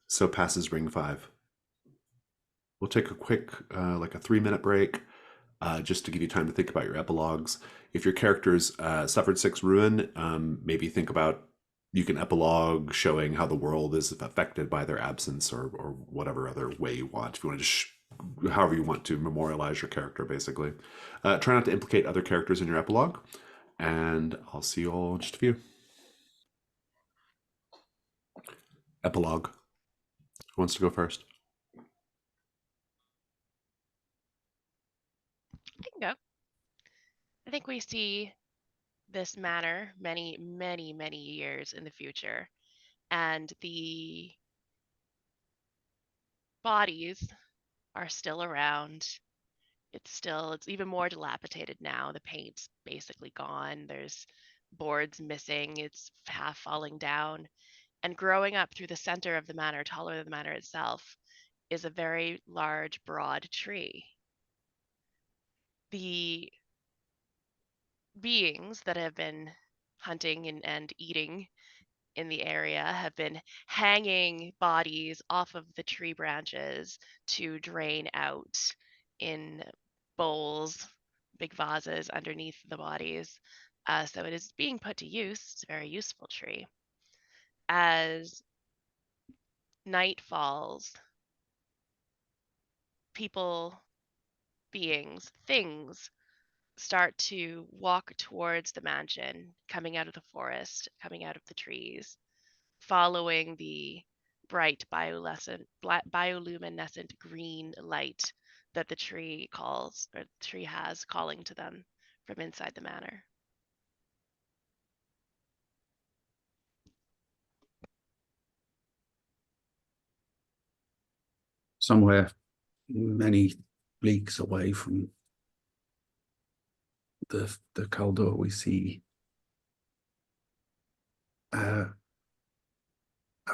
So passes ring 5. We'll take a quick, like a 3-minute break, just to give you time to think about your epilogues. If your characters suffered 6 ruin, maybe think about, you can epilogue showing how the world is affected by their absence, or whatever other way you want. If you want to however you want to memorialize your character, basically. Try not to implicate other characters in your epilogue, and I'll see you all in just a few. Epilogue. Who wants to go first? I can go. I think we see this manor many, many, many years in the future, and the bodies are still around. It's even more dilapidated now. The paint's basically gone. There's boards missing. It's half falling down. And growing up through the center of the manor, taller than the manor itself, is a very large, broad tree. The beings that have been hunting and eating in the area have been hanging bodies off of the tree branches to drain out in bowls, big vases underneath the bodies. So it is being put to use. It's a very useful tree. As night falls, people, beings, things start to walk towards the mansion, coming out of the forest, coming out of the trees, following the bright bioluminescent green light that the tree calls, or the tree has calling to them from inside the manor. Somewhere many leagues away from the corridor, we see a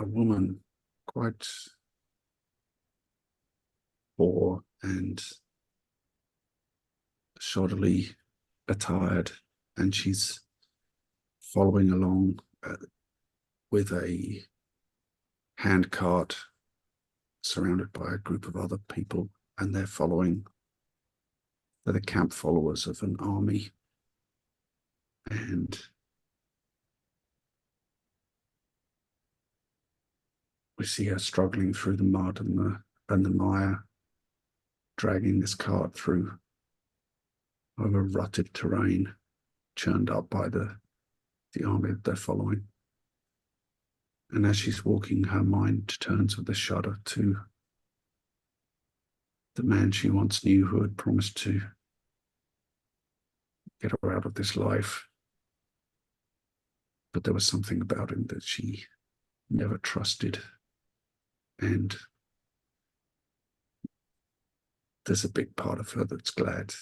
woman, quite poor and shoddily attired, and she's following along with a hand cart surrounded by a group of other people, and they're the camp followers of an army. And we see her struggling through the mud and the mire, dragging this cart through over rutted terrain, churned up by the army that they're following. And as she's walking, her mind turns with a shudder to the man she once knew, who had promised to get her out of this life. But there was something about him that she never trusted. And there's a big part of her that's glad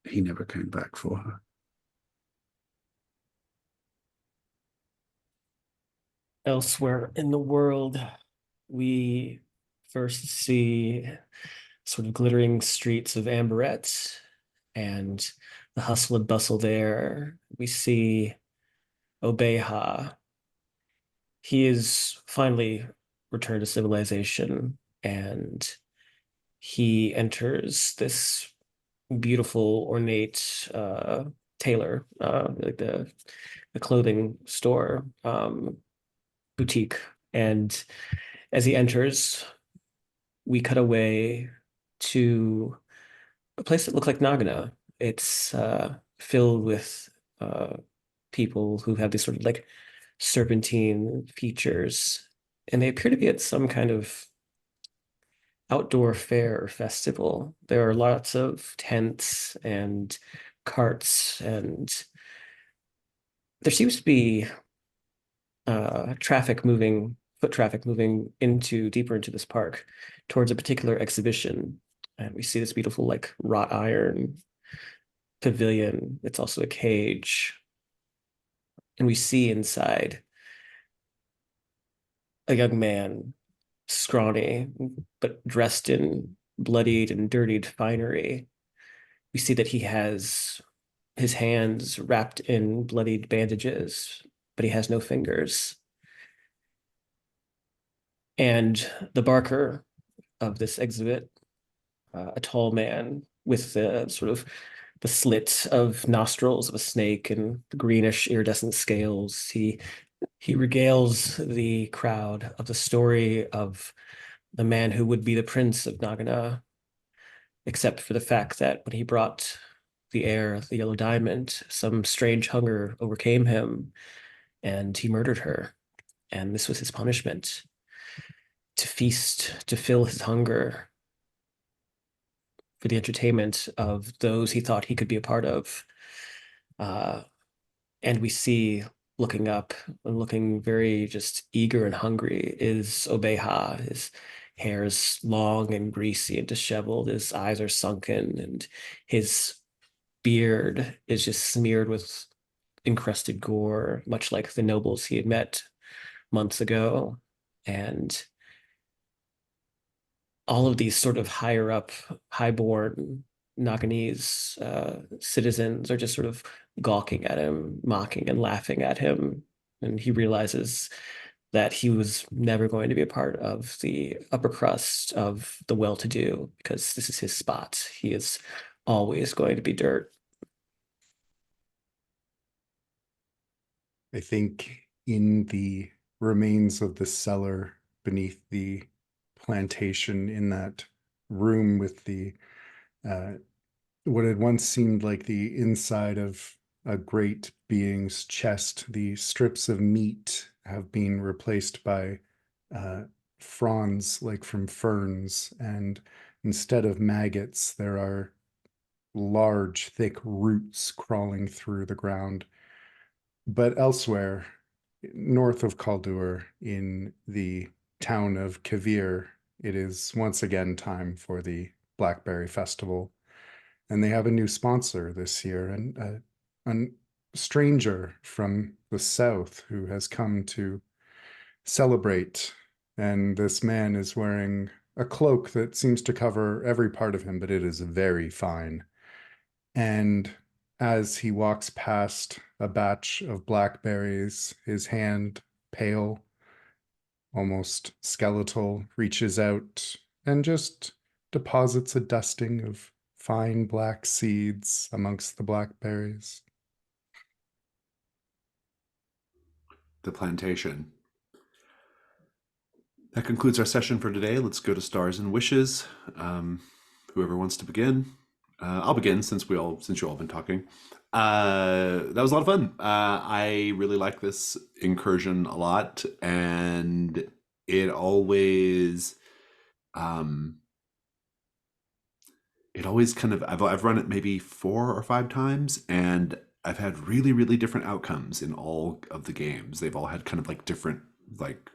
he never came back for her. Elsewhere in the world, we first see sort of glittering streets of Amberette and the hustle and bustle there. We see Obeha. He is finally returned to civilization, and he enters this beautiful, ornate tailor, like the clothing store, boutique. And as he enters, we cut away to a place that looked like Nagana. It's filled with people who have these sort of like serpentine features, and they appear to be at some kind of outdoor fair or festival. There are lots of tents and carts, and there seems to be foot traffic moving deeper into this park towards a particular exhibition. And we see this beautiful, like, wrought iron pavilion. It's also a cage. And we see inside a young man, scrawny, but dressed in bloodied and dirtied finery. We see that he has his hands wrapped in bloodied bandages, but he has no fingers. And the barker of this exhibit, a tall man with the sort of the slit of nostrils of a snake and the greenish iridescent scales, he regales the crowd of the story of the man who would be the prince of Nagana, except for the fact that when he brought the heir, the yellow diamond, some strange hunger overcame him and he murdered her. And this was his punishment, to feast, to fill his hunger for the entertainment of those he thought he could be a part of. And we see, looking up and looking very just eager and hungry, is Obeha. His hair is long and greasy and disheveled. His eyes are sunken, and his beard is just smeared with encrusted gore, much like the nobles he had met months ago. And all of these sort of higher up, highborn Naganese citizens are just sort of gawking at him, mocking and laughing at him. And he realizes that he was never going to be a part of the upper crust of the well-to-do, because this is his spot. He is always going to be dirt. I think in the remains of the cellar beneath the plantation, in that room with the what had once seemed like the inside of a great being's chest, the strips of meat have been replaced by fronds like from ferns, and instead of maggots, there are large, thick roots crawling through the ground. But elsewhere, north of Kaldur, in the town of Kavir, it is once again time for the Blackberry Festival. And they have a new sponsor this year, and a stranger from the south who has come to celebrate. And this man is wearing a cloak that seems to cover every part of him, but it is very fine. And as he walks past a batch of blackberries, his hand, pale, almost skeletal, reaches out and just deposits a dusting of fine black seeds amongst the blackberries. The Plantation. That concludes our session for today. Let's go to Stars and Wishes. Whoever wants to begin. I'll begin since you all have been talking. That was a lot of fun. I really like this incursion a lot, and it always kind of, I've run it maybe 4 or 5 times, and I've had really, really different outcomes in all of the games. They've all had kind of like different, like,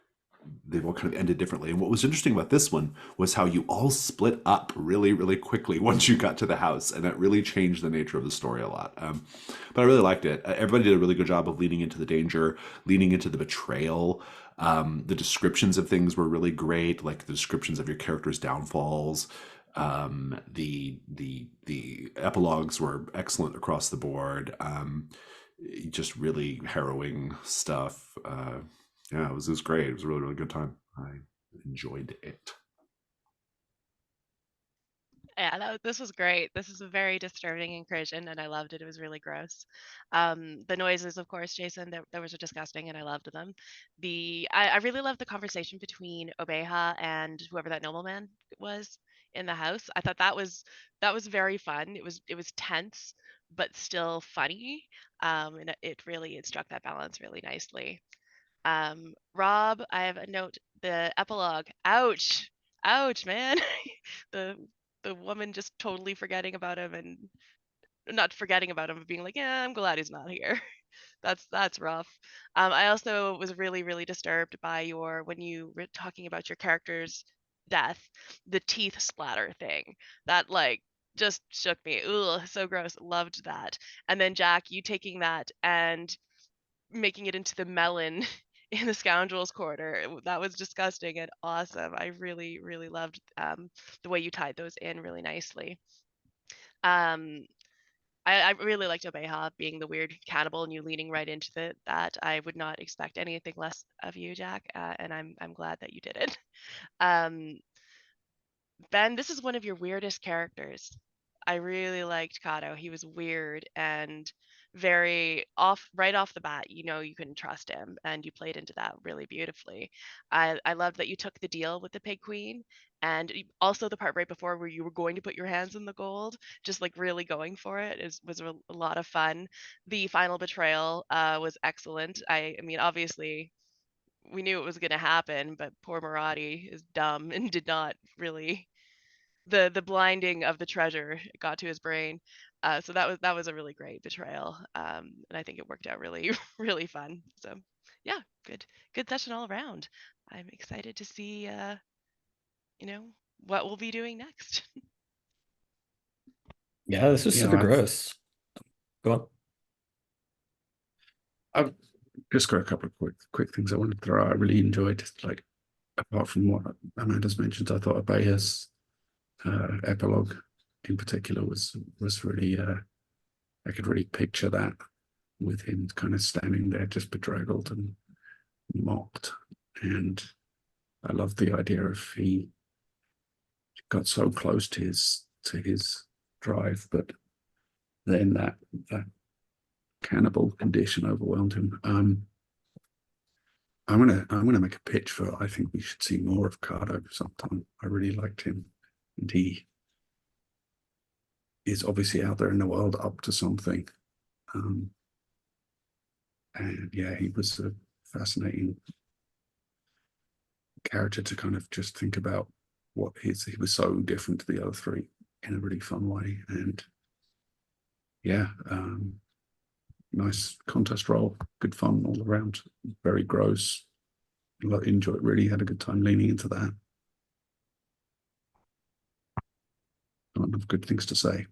they've all kind of ended differently. And what was interesting about this one was how you all split up really, really quickly once you got to the house, and that really changed the nature of the story a lot. But I really liked it. Everybody did a really good job of leaning into the danger, leaning into the betrayal. The descriptions of things were really great, like the descriptions of your characters' downfalls. The epilogues were excellent across the board. Just really harrowing stuff. Yeah, it was great. It was a really, really good time. I enjoyed it. Yeah, this was great. This is a very disturbing incursion, and I loved it. It was really gross. The noises, of course, Jason, that was disgusting, and I loved them. I really loved the conversation between Obeha and whoever that nobleman was in the house. I thought that was very fun. It was tense, but still funny. And it struck that balance really nicely. Rob, I have a note. The epilogue. Ouch. Ouch, man. the the woman just totally forgetting about him and not forgetting about him, but being like, yeah, I'm glad he's not here. That's rough. I also was really, really disturbed by when you were talking about your character's death, the teeth splatter thing. That like just shook me. Ugh, so gross. Loved that. And then Jack, you taking that and making it into the melon in the scoundrels corner. That was disgusting and awesome. I really, really loved the way you tied those in really nicely. Um, I really liked Obeha being the weird cannibal and you leaning right into that. I would not expect anything less of you, Jack, and I'm glad that you did it. Um, Ben, this is one of your weirdest characters. I really liked Kato. He was weird and very right off the bat, you couldn't trust him and you played into that really beautifully. I loved that you took the deal with the pig queen and also the part right before where you were going to put your hands in the gold, just like really going for it was a lot of fun. The final betrayal was excellent. I mean, obviously we knew it was going to happen, but poor Maradi is dumb and did not really the blinding of the treasure got to his brain. So that was a really great betrayal, and I think it worked out really really fun. So yeah, good session all around. I'm excited to see you know what we'll be doing next. Yeah, this was super I've gross. Go on. I've just got a couple of quick things I wanted to throw out. I really enjoyed, like, apart from what Amanda's mentioned, I thought Abea's epilogue in particular was really I could really picture that with him kind of standing there just bedraggled and mocked. And I love the idea of he got so close to his drive, but then that cannibal condition overwhelmed him. I'm gonna make a pitch for, I think we should see more of Cardo sometime. I really liked him, and he is obviously out there in the world up to something. And yeah, he was a fascinating character to kind of just think about what he was so different to the other three in a really fun way. And yeah, nice contest role, good fun all around, very gross. Really had a good time leaning into that. Not enough good things to say.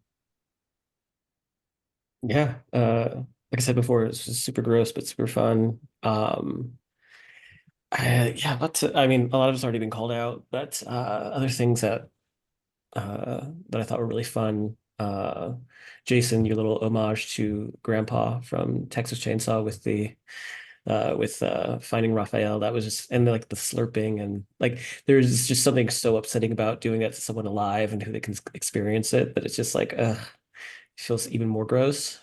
Yeah, like I said before, it's just super gross but super fun. Yeah, I mean, a lot of it's already been called out, but other things that I thought were really fun. Jason, your little homage to Grandpa from Texas Chainsaw with the with finding Raphael, that was just, and like the slurping, and like there's just something so upsetting about doing that to someone alive and who they can experience it, but it's just like feels even more gross.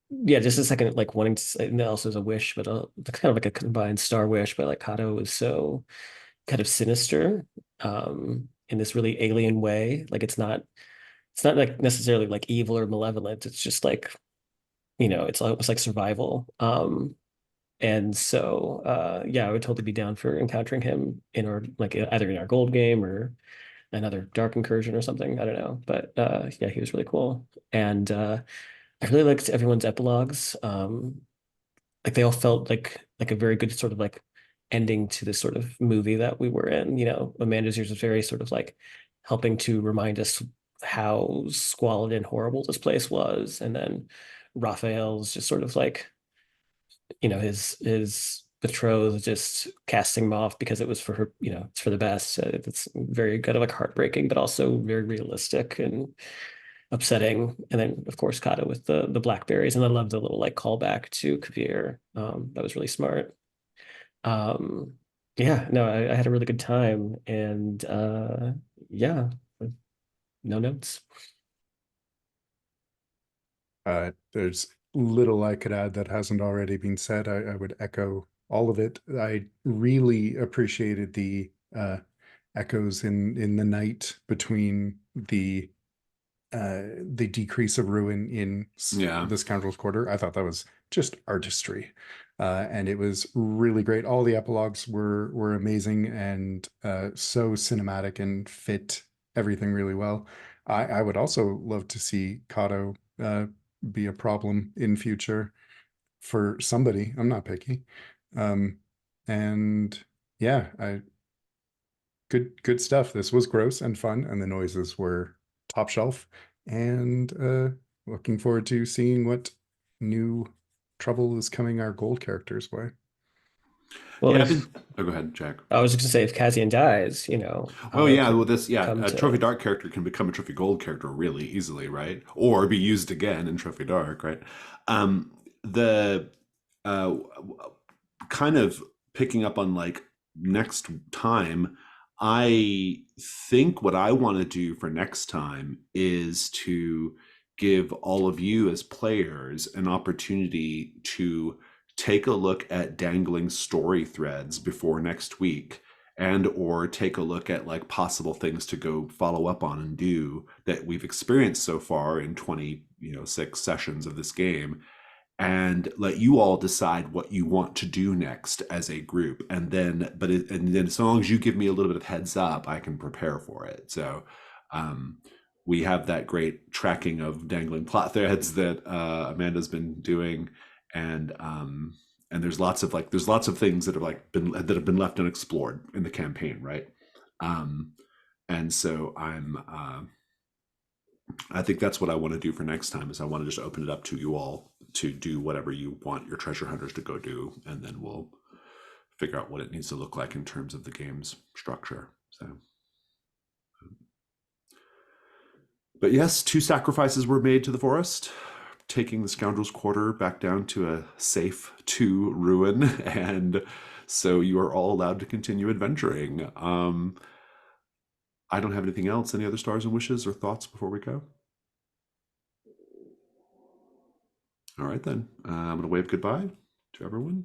Yeah, just a second, like wanting to say, and also is a wish, but kind of like a combined star wish, but like Kato was so kind of sinister in this really alien way. Like it's not like necessarily like evil or malevolent. It's just like, it's almost like survival. And so yeah, I would totally be down for encountering him in our like either in our gold game or another dark incursion or something. I don't know. But yeah, he was really cool. And I really liked everyone's epilogues. Like they all felt like a very good sort of like ending to this sort of movie that we were in. Amanda's years was very sort of like helping to remind us how squalid and horrible this place was, and then Raphael's just sort of like his betrothed just casting him off because it was for her, it's for the best. It's very kind of like heartbreaking, but also very realistic and upsetting. And then of course Kata with the blackberries, and I love the little like callback to Kavir. That was really smart. um yeah, no, I had a really good time, and yeah, No notes. There's little I could add that hasn't already been said. I would echo all of it. I really appreciated the echoes in the night between the decrease of ruin in Yeah. the Scoundrel's Quarter. I thought that was just artistry, and it was really great. All the epilogues were amazing and so cinematic and fit everything really well. I would also love to see Kato be a problem in future for somebody. I'm not picky, and yeah, good stuff. This was gross and fun, and the noises were top shelf. And looking forward to seeing what new trouble is coming our gold characters' way. Well, Yeah, if oh, go ahead, Jack. I was just gonna say, if Kazian dies, Well, Otto yeah, could well, come a to. Trophy Dark character can become a Trophy Gold character really easily, right? Or be used again in Trophy Dark, right? The kind of picking up on like next time, I think what I want to do for next time is to give all of you as players an opportunity to take a look at dangling story threads before next week, and or take a look at like possible things to go follow up on and do that we've experienced so far in 26 sessions of this game, and let you all decide what you want to do next as a group. And then and then as long as you give me a little bit of heads up, I can prepare for it. So we have that great tracking of dangling plot threads that Amanda's been doing, and there's lots of things that have been left unexplored in the campaign, right? And so I think that's what I want to do for next time, is I want to just open it up to you all to do whatever you want your treasure hunters to go do, and then we'll figure out what it needs to look like in terms of the game's structure. So, but yes, 2 sacrifices were made to the forest, taking the Scoundrel's Quarter back down to a safe 2 ruin, and so you are all allowed to continue adventuring. I don't have anything else. Any other stars and wishes or thoughts before we go? All right, then. I'm going to wave goodbye to everyone.